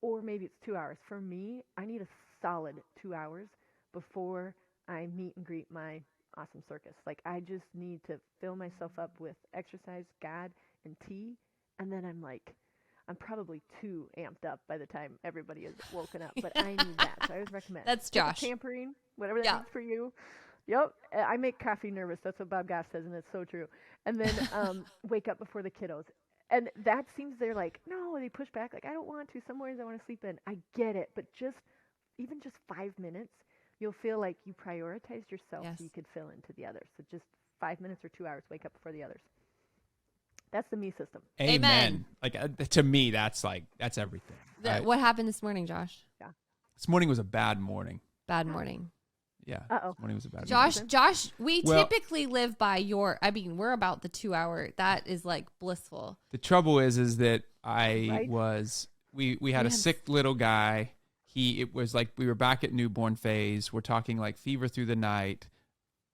Or maybe it's 2 hours. For me, I need a solid 2 hours before I meet and greet my awesome circus. Like, I just need to fill myself up with exercise, God, and tea. And then I'm probably too amped up by the time everybody is woken up. But I need that. So I always recommend. That's Josh. Pampering, whatever that means for you. Yep. I make coffee nervous. That's what Bob Goff says, and it's so true. And then wake up before the kiddos. And that seems they're like, no, they push back. Like, I don't want to. Some mornings I want to sleep in. I get it. But even just 5 minutes, you'll feel like you prioritized yourself so you could fill into the others. So just 5 minutes or 2 hours, wake up before the others. That's the me system. Amen. Like, to me, that's everything. Right? What happened this morning, Josh? Yeah. This morning was a bad morning. Bad morning. Yeah. Uh-oh. This morning was a bad morning. Josh, we typically live by we're about the 2 hour. That is like blissful. The trouble is that we had a sick little guy. It was like we were back at newborn phase. We're talking like fever through the night.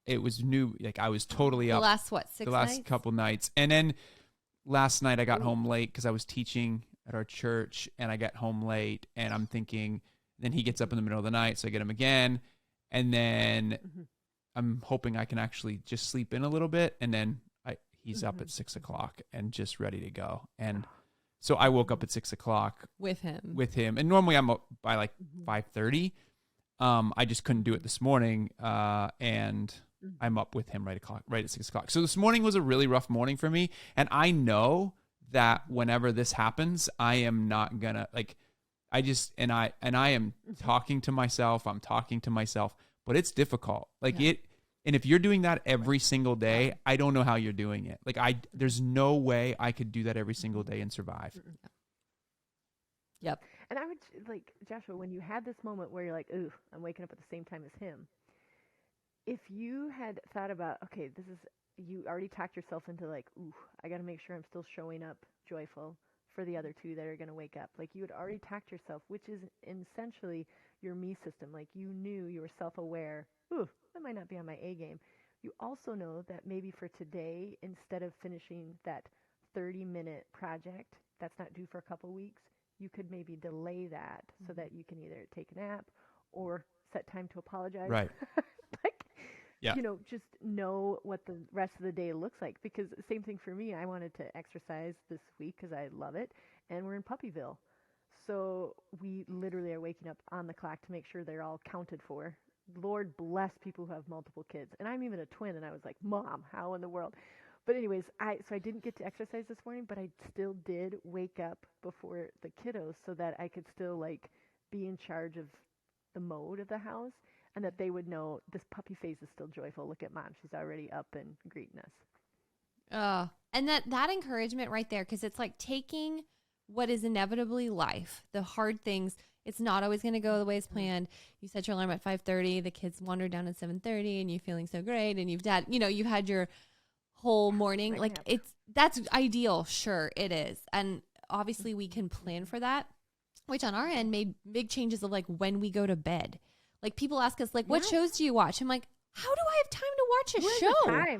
It was new. Like, I was totally up. The last, 6 The last nights? couple nights. And then last night I got home late because I was teaching at our church, and I got home late, and I'm thinking, then he gets up in the middle of the night, so I get him again. And then I'm hoping I can actually just sleep in a little bit. And then he's up at 6 o'clock and just ready to go. And so I woke up at 6 o'clock with him. And normally I'm up by like 5:30. I just couldn't do it this morning. And I'm up with him right at 6 o'clock. So this morning was a really rough morning for me. And I know that whenever this happens, I am not gonna I am talking to myself. I'm talking to myself, but it's difficult. Like and if you're doing that every single day, I don't know how you're doing it. Like there's no way I could do that every single day and survive. Yep. And I would like, Joshua, when you had this moment where you're like, ooh, I'm waking up at the same time as him. If you had thought about, okay, you already talked yourself into like, ooh, I got to make sure I'm still showing up joyful for the other two that are going to wake up. Like you had already talked yourself, which is essentially your me system. Like you knew, you were self-aware. Ooh, I might not be on my A game. You also know that maybe for today, instead of finishing that 30-minute project that's not due for a couple weeks, you could maybe delay that so that you can either take a nap or set time to apologize. Right. Just know what the rest of the day looks like. Because same thing for me, I wanted to exercise this week because I love it. And we're in Puppyville. So we literally are waking up on the clock to make sure they're all counted for. Lord bless people who have multiple kids. And I'm even a twin. And I was like, Mom, how in the world? But anyways, so I didn't get to exercise this morning, but I still did wake up before the kiddos so that I could still like be in charge of the mode of the house and that they would know this puppy face is still joyful. Look at Mom. She's already up and greeting us. And that encouragement right there, because it's like taking what is inevitably life, the hard things. It's not always going to go the way it's planned. You set your alarm at 5:30. The kids wander down at 7:30 and you're feeling so great. And you've had your whole morning. Like that's ideal. Sure, it is. And obviously we can plan for that, which on our end made big changes of like when we go to bed. Like people ask us like, what shows do you watch? I'm like, how do I have time to watch a show?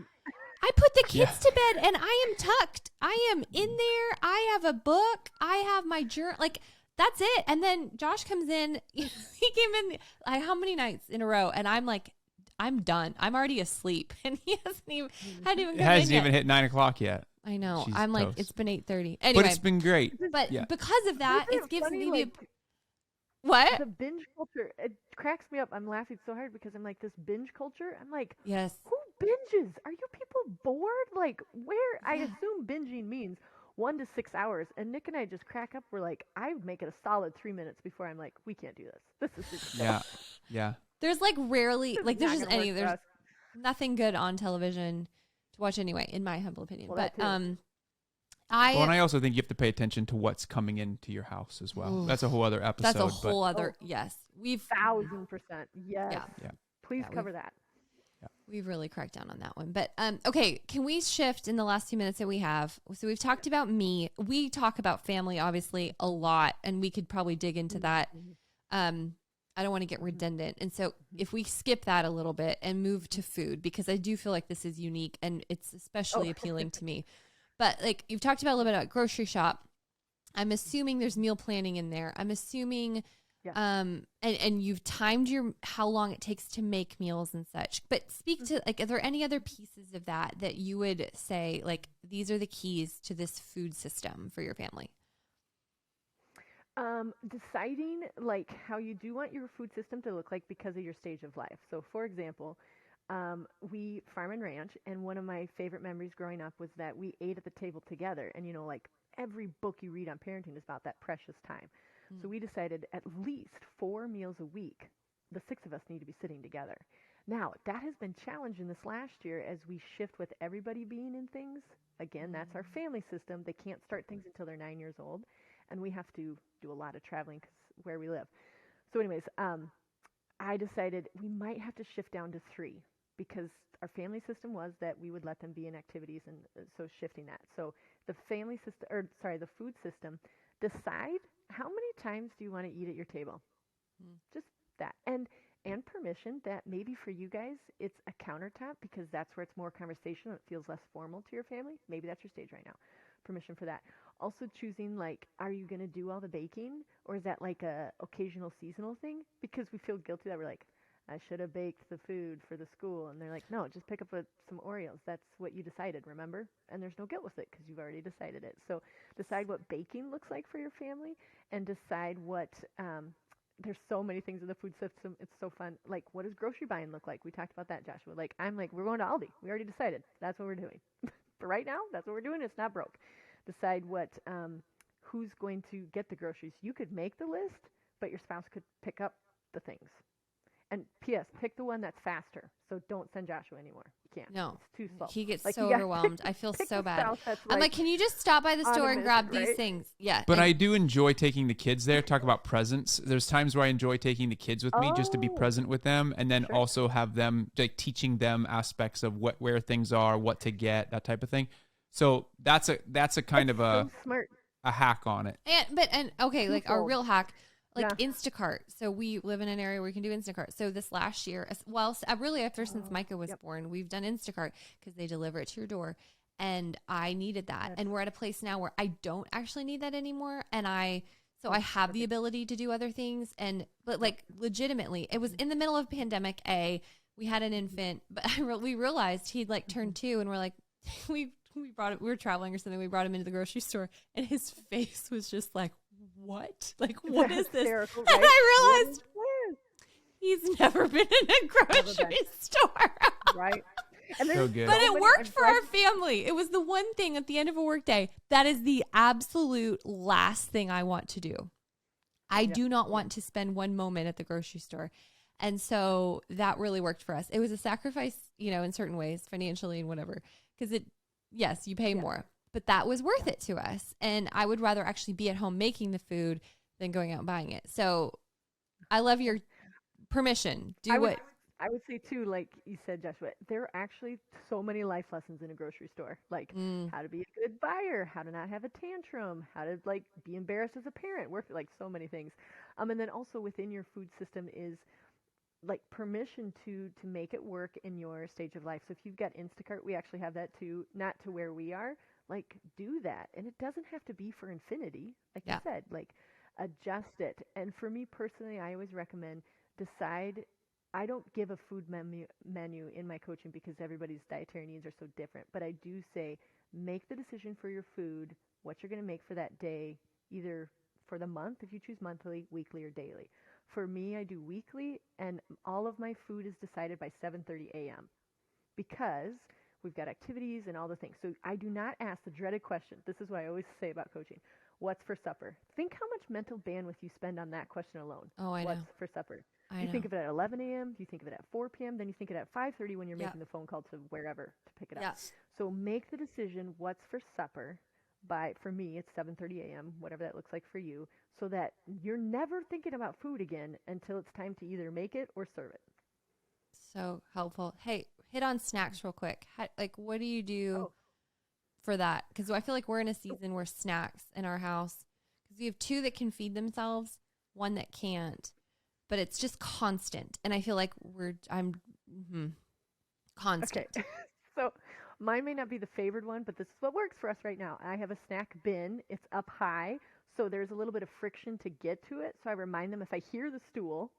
I put the kids to bed and I am tucked. I am in there. I have a book. I have my journal. Like that's it. And then Josh comes in. He came in how many nights in a row? And I'm like, I'm done. I'm already asleep, and he hasn't even hit 9 o'clock yet. I know. She's I'm like, toast. it's been 8:30. Anyway, but it's been great. But because of that, it gives funny, me what the binge culture. It cracks me up. I'm laughing so hard because I'm like, this binge culture. I'm like, yes. Who binges? Are you people bored? Like, where? I assume binging means 1 to 6 hours. And Nick and I just crack up. We're like, I would make it a solid 3 minutes before I'm like, we can't do this. This is ridiculous. Yeah. There's like rarely, like there's just there's us. nothing good on television to watch anyway, in my humble opinion. Well, but and I also think you have to pay attention to what's coming into your house as well. That's a whole other episode. That's a whole other, yes. We've 1,000%. Yes. Yeah. Please cover that. We've really cracked down on that one. But okay, can we shift in the last 2 minutes that we have? So we've talked about me. We talk about family, obviously, a lot, and we could probably dig into that. I don't want to get redundant. And so if we skip that a little bit and move to food, because I do feel like this is unique and it's especially appealing to me. But like you've talked about a little bit about grocery shop. I'm assuming there's meal planning in there. I'm assuming, and you've timed how long it takes to make meals and such. But speak to like, are there any other pieces of that you would say like these are the keys to this food system for your family? Deciding like how you do want your food system to look like because of your stage of life. So for example, we farm and ranch, and one of my favorite memories growing up was that we ate at the table together. And like every book you read on parenting is about that precious time. So we decided at least 4 meals a week, the 6 of us need to be sitting together. Now that has been challenged in this last year as we shift with everybody being in things. Again, that's our family system. They can't start things until they're 9 years old. And we have to do a lot of traveling because where we live. So anyways, I decided we might have to shift down to 3 because our family system was that we would let them be in activities, and so shifting that. So the the food system, decide how many times do you want to eat at your table? Just that. And permission that maybe for you guys, it's a countertop because that's where it's more conversational. It feels less formal to your family. Maybe that's your stage right now. Permission for that. Also choosing like, are you going to do all the baking or is that like a occasional seasonal thing? Because we feel guilty that we're like, I should have baked the food for the school. And they're like, no, just pick up some Oreos. That's what you decided, remember? And there's no guilt with it because you've already decided it. So decide what baking looks like for your family and decide what, there's so many things in the food system. It's so fun. Like, what does grocery buying look like? We talked about that, Joshua. Like, I'm like, we're going to Aldi. We already decided. That's what we're doing. For right now, that's what we're doing. It's not broke. Decide what, who's going to get the groceries. You could make the list, but your spouse could pick up the things. And P.S. pick the one that's faster. So don't send Joshua anymore. You can't. No. It's too slow. He gets Like, so you gotta overwhelmed. I feel pick so the bad. spouse that's, I'm like, can you just stop by the on a store and grab mission, these right? things? Yeah. But and- I do enjoy taking the kids there. Talk about presence. There's times where I enjoy taking the kids with me just to be Oh. present with them, and then Sure. also have them like teaching them aspects of where things are, what to get, that type of thing. So that's a kind of so smart. a hack on it. And okay, like our Twofold. real hack, like Yeah. Instacart. So we live in an area where we can do Instacart. So this last year, really ever since Micah was Yep. born, we've done Instacart because they deliver it to your door. And I needed that. And we're at a place now where I don't actually need that anymore. And I have the ability to do other things. But like legitimately, it was in the middle of a pandemic. We had an infant, but we realized he'd like turned 2, and we're like, we were traveling or something. We brought him into the grocery store, and his face was just like, what? Like, what is this? Hysterical, And right? I realized What is he's never been in a grocery store. this? Right. And So there's good. But it many- worked I'm for glad- our family. It was the one thing at the end of a workday that is the absolute last thing I want to do. I do not want to spend one moment at the grocery store. And so that really worked for us. It was a sacrifice, in certain ways, financially and whatever, because yes, you pay more, but that was worth it to us. And I would rather actually be at home making the food than going out and buying it. So I love your permission. I would say too, like you said, Joshua, there are actually so many life lessons in a grocery store, like how to be a good buyer, how to not have a tantrum, how to like be embarrassed as a parent, work like so many things. And then also within your food system is like permission to make it work in your stage of life. So if you've got Instacart, we actually have that too, not to where we are, like do that. And it doesn't have to be for infinity. Like you said, like adjust it. And for me personally, I always recommend decide. I don't give a food menu in my coaching because everybody's dietary needs are so different. But I do say make the decision for your food, what you're going to make for that day, either for the month, if you choose monthly, weekly, or daily. For me, I do weekly, and all of my food is decided by 7:30 a.m. because we've got activities and all the things. So I do not ask the dreaded question. This is what I always say about coaching. What's for supper? Think how much mental bandwidth you spend on that question alone. Oh, I know. What's for supper? I You know. think of it at 11 a.m., you think of it at 4 p.m., then you think of it at 5:30 when you're Yeah. making the phone call to wherever to pick it up. Yeah. So make the decision what's for supper by, for me, it's 7:30 a.m., whatever that looks like for you, so that you're never thinking about food again until it's time to either make it or serve it. So helpful. Hey, hit on snacks real quick. What do you do for that? Because I feel like we're in a season where snacks in our house, because we have 2 that can feed themselves, 1 that can't, but it's just constant. And I feel like I'm constant. Okay. So mine may not be the favored one, but this is what works for us right now. I have a snack bin. It's up high, so there's a little bit of friction to get to it. So I remind them if I hear the stool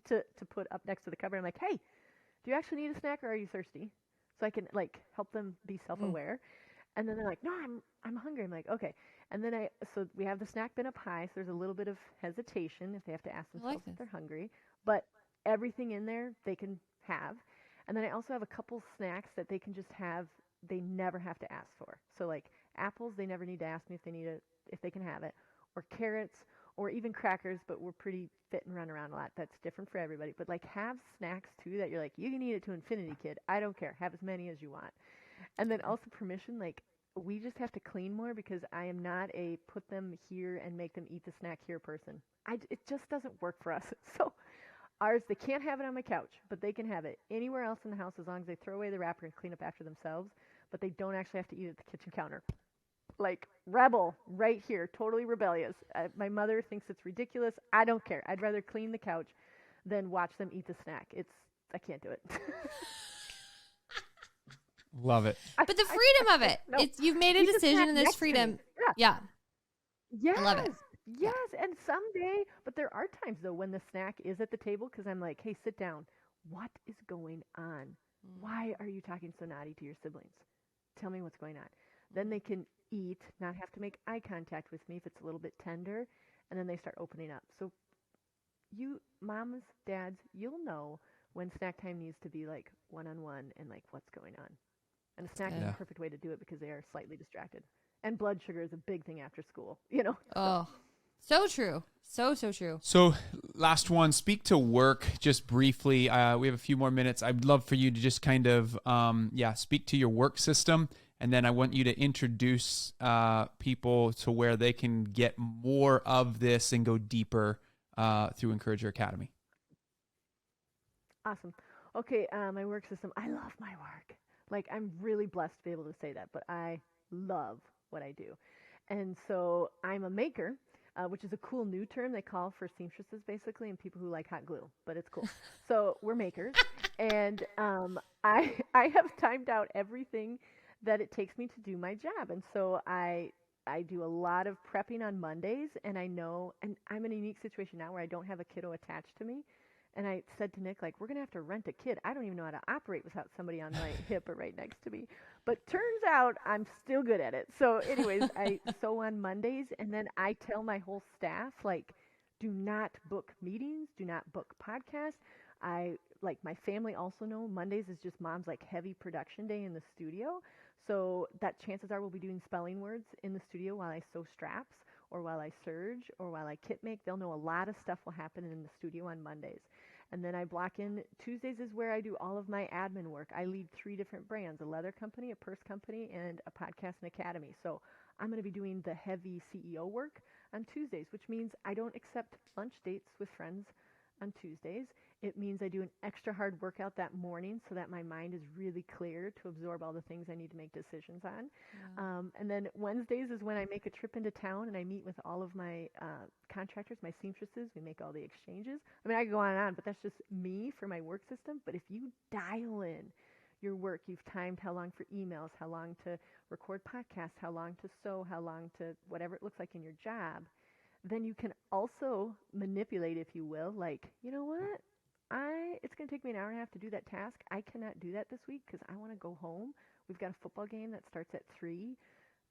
to put up next to the cupboard. I'm like, hey, do you actually need a snack or are you thirsty? So I can like help them be self-aware. And then they're like, no, I'm hungry. I'm like, okay. And then so we have the snack bin up high, so there's a little bit of hesitation if they have to ask themselves if they're hungry. But everything in there they can have. And then I also have a couple snacks that they can just have. They never have to ask for. So like apples, they never need to ask me if they can have it, or carrots, or even crackers. But we're pretty fit and run around a lot. That's different for everybody. But like have snacks too that you're like, you can eat it to infinity, kid. I don't care. Have as many as you want. And then also permission, like we just have to clean more because I am not a put them here and make them eat the snack here person. It just doesn't work for us. So ours, they can't have it on my couch, but they can have it anywhere else in the house as long as they throw away the wrapper and clean up after themselves, but they don't actually have to eat it at the kitchen counter. Like rebel right here, totally rebellious. My mother thinks it's ridiculous. I don't care. I'd rather clean the couch than watch them eat the snack. I can't do it. Love it. But the freedom of it, No. you've made a Eat the decision snack and there's next to me. freedom. Yeah. Yeah. Yes. love it. Yes. And someday, but there are times though when the snack is at the table because I'm like, hey, sit down. What is going on? Why are you talking so naughty to your siblings? Tell me what's going on. Then they can eat, not have to make eye contact with me if it's a little bit tender, and then they start opening up. So you moms, dads, you'll know when snack time needs to be like one-on-one and like what's going on. And a snack is Yeah. the perfect way to do it because they are slightly distracted. And blood sugar is a big thing after school, you know. Oh, so true. So true. So last one, speak to work just briefly. We have a few more minutes. I'd love for you to just kind of, speak to your work system. And then I want you to introduce people to where they can get more of this and go deeper through Encourager Academy. Awesome. Okay, my work system. I love my work. Like, I'm really blessed to be able to say that, but I love what I do. And so I'm a maker, which is a cool new term they call for seamstresses, basically, and people who like hot glue, but it's cool. So we're makers. And I have timed out everything that it takes me to do my job. And so I do a lot of prepping on Mondays, and I know, and I'm in a unique situation now where I don't have a kiddo attached to me. And I said to Nick, like, we're going to have to rent a kid. I don't even know how to operate without somebody on my hip or right next to me. But turns out I'm still good at it. So anyways, I sew on Mondays, and then I tell my whole staff, like, do not book meetings, do not book podcasts. My family also know Mondays is just mom's, like, heavy production day in the studio. So that chances are we'll be doing spelling words in the studio while I sew straps or while I serge or while I kit make. They'll know a lot of stuff will happen in the studio on Mondays. And then I block in Tuesdays is where I do all of my admin work. I lead 3 different brands, a leather company, a purse company, and a podcast and academy. So I'm going to be doing the heavy CEO work on Tuesdays, which means I don't accept lunch dates with friends on Tuesdays. It means I do an extra hard workout that morning so that my mind is really clear to absorb all the things I need to make decisions on. Yeah. And then Wednesdays is when I make a trip into town and I meet with all of my contractors, my seamstresses. We make all the exchanges. I mean, I could go on and on, but that's just me for my work system. But if you dial in your work, you've timed how long for emails, how long to record podcasts, how long to sew, how long to whatever it looks like in your job, then you can also manipulate, if you will, like, you know what? It's going to take me an hour and a half to do that task. I cannot do that this week because I want to go home. We've got a football game that starts at 3.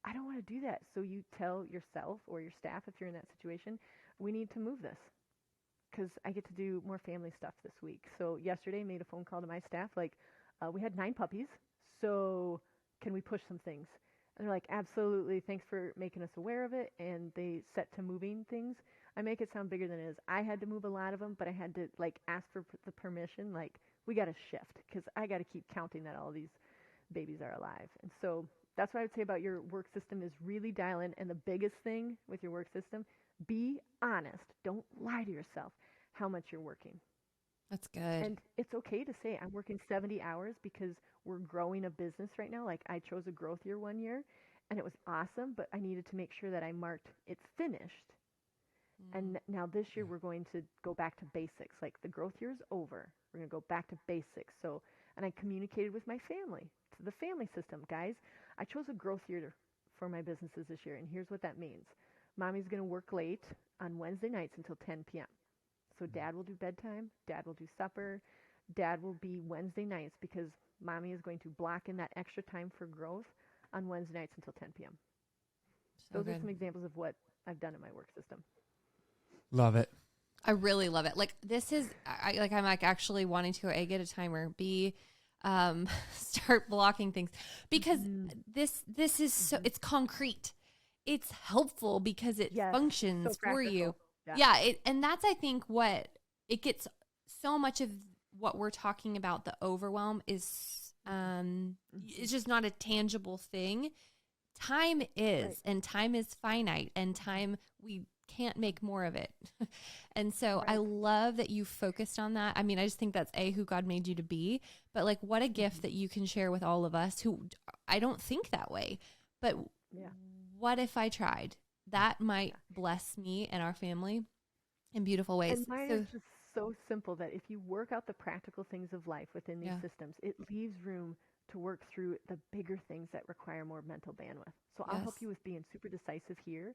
I don't want to do that. So you tell yourself or your staff, if you're in that situation, we need to move this because I get to do more family stuff this week. So yesterday made a phone call to my staff, like, we had 9 puppies, so can we push some things? And they're like, absolutely, thanks for making us aware of it. And they set to moving things. I make it sound bigger than it is. I had to move a lot of them, but I had to, like, ask for the permission, like, we got to shift because I got to keep counting that all these babies are alive. And so that's what I would say about your work system is really dial in. And the biggest thing with your work system, be honest. Don't lie to yourself how much you're working. That's good. And it's okay to say I'm working 70 hours because we're growing a business right now. Like, I chose a growth year one year and it was awesome, but I needed to make sure that I marked it's finished. And now this year we're going to go back to basics. Like, the growth year is over. We're going to go back to basics. So, and I communicated with my family, to the family system. Guys, I chose a growth year for my businesses this year, and here's what that means. Mommy's going to work late on Wednesday nights until 10 p.m. So Dad will do bedtime, Dad will do supper, Dad will be Wednesday nights because Mommy is going to block in that extra time for growth on Wednesday nights until 10 p.m. Those are some examples of what I've done in my work system. Love it. I really love it. Like, this is, I'm like actually wanting to go, A, get a timer, B, start blocking things because this is so, it's concrete. It's helpful because it functions for you. Yeah. And that's, I think, what it gets so much of what we're talking about, the overwhelm is, it's just not a tangible thing. Time is, and time is finite, and time, we can't make more of it. And so I love that you focused on that. I mean, I just think that's who God made you to be, but like, what a gift that you can share with all of us who I don't think that way, but what if I tried? That might bless me and our family in beautiful ways. And mine is just so simple that if you work out the practical things of life within these systems, it leaves room to work through the bigger things that require more mental bandwidth. So I'll help you with being super decisive here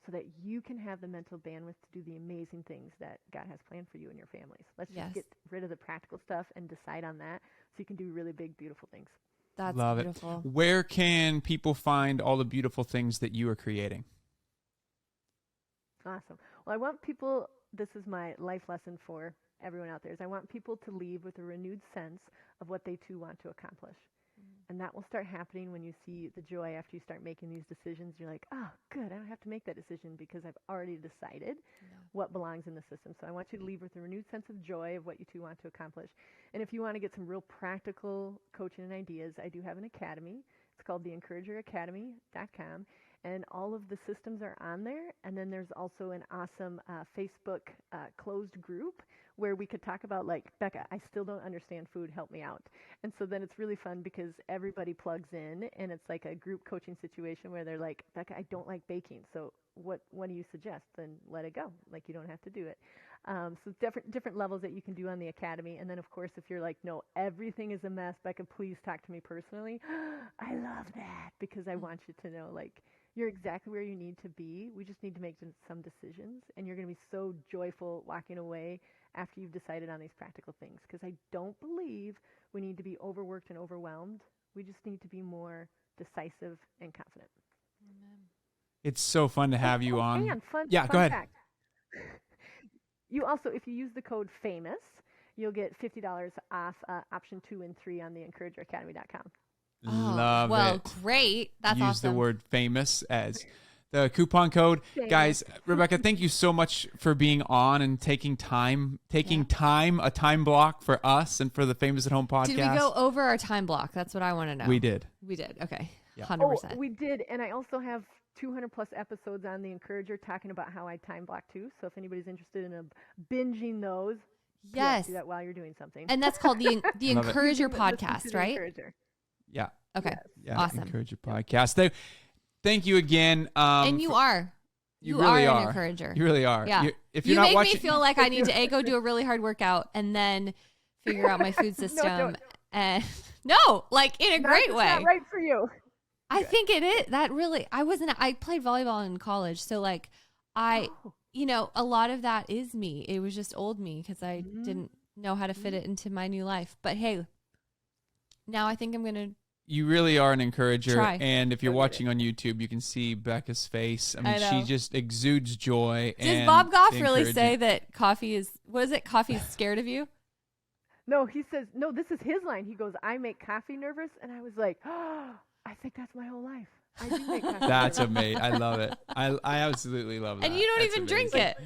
so that you can have the mental bandwidth to do the amazing things that God has planned for you and your families. Let's just get rid of the practical stuff and decide on that so you can do really big, beautiful things. That's Love beautiful. It. Where can people find all the beautiful things that you are creating? Awesome. Well, I want people, this is my life lesson for everyone out there, is I want people to leave with a renewed sense of what they too want to accomplish. And that will start happening when you see the joy after you start making these decisions. You're like, oh, good, I don't have to make that decision because I've already decided what belongs in the system. So I want you to leave with a renewed sense of joy of what you two want to accomplish. And if you want to get some real practical coaching and ideas, I do have an academy. It's called the encourageracademy.com. And all of the systems are on there. And then there's also an awesome Facebook closed group where we could talk about, like, Becca, I still don't understand food, help me out. And so then it's really fun because everybody plugs in, and it's like a group coaching situation where they're like, Becca, I don't like baking, so what do you suggest? Then let it go. Like, you don't have to do it. So different levels that you can do on the academy. And then, of course, if you're like, no, everything is a mess, Becca, please talk to me personally. I love that because I want you to know, like, you're exactly where you need to be. We just need to make some decisions, and you're going to be so joyful walking away after you've decided on these practical things, because I don't believe we need to be overworked and overwhelmed. We just need to be more decisive and confident. It's so fun to have you on. And fun go ahead. fact. You also, if you use the code FAMOUS, you'll get $50 off option 2 and 3 on the encourageracademy.com. Love well, it. Great. That's Use awesome. the word famous as the coupon code. Famous. Guys, Rebekah, thank you so much for being on and taking time, a time block for us and for the Famous at Home podcast. Did we go over our time block? That's what I want to know. We did. We did. Okay. Yeah. 100%. Oh, we did. And I also have 200 plus episodes on the Encourager talking about how I time block too. So if anybody's interested in binging those, yes. do that while you're doing something. And that's called the Love it. Encourager Listen to podcast, the right? Encourager. Yeah. Okay. Yes. Yeah. Awesome. Encourager podcast. Thank you again. And you are. You are really an are. encourager. You really are. Yeah. If you you're not make watching, me feel like I need to go do a really hard workout and then figure out my food system. don't. And no, like in a great way. Not right for you. I think it is. That really, I played volleyball in college. So like a lot of that is me. It was just old me because I didn't know how to fit it into my new life. But hey, now I think I'm going to. You really are an encourager. Try. And if you're watching on YouTube, you can see Becca's face. I mean, she know. just exudes joy. Did Bob Goff really say that coffee is scared of you? No, he says, no, this is his line. He goes, I make coffee nervous. And I was like, oh, I think that's my whole life. I do make coffee That's nervous. amazing. I love it. I absolutely love that. And you don't That's even amazing. drink it.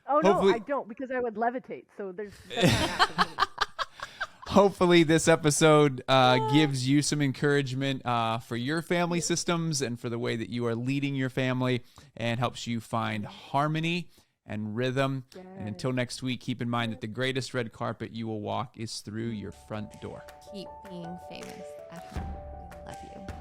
Oh, Hopefully- no, I don't because I would levitate. So that's not happening. Hopefully this episode gives you some encouragement for your family systems and for the way that you are leading your family and helps you find harmony and rhythm. Yes. And until next week, keep in mind that the greatest red carpet you will walk is through your front door. Keep being famous at home. We love you.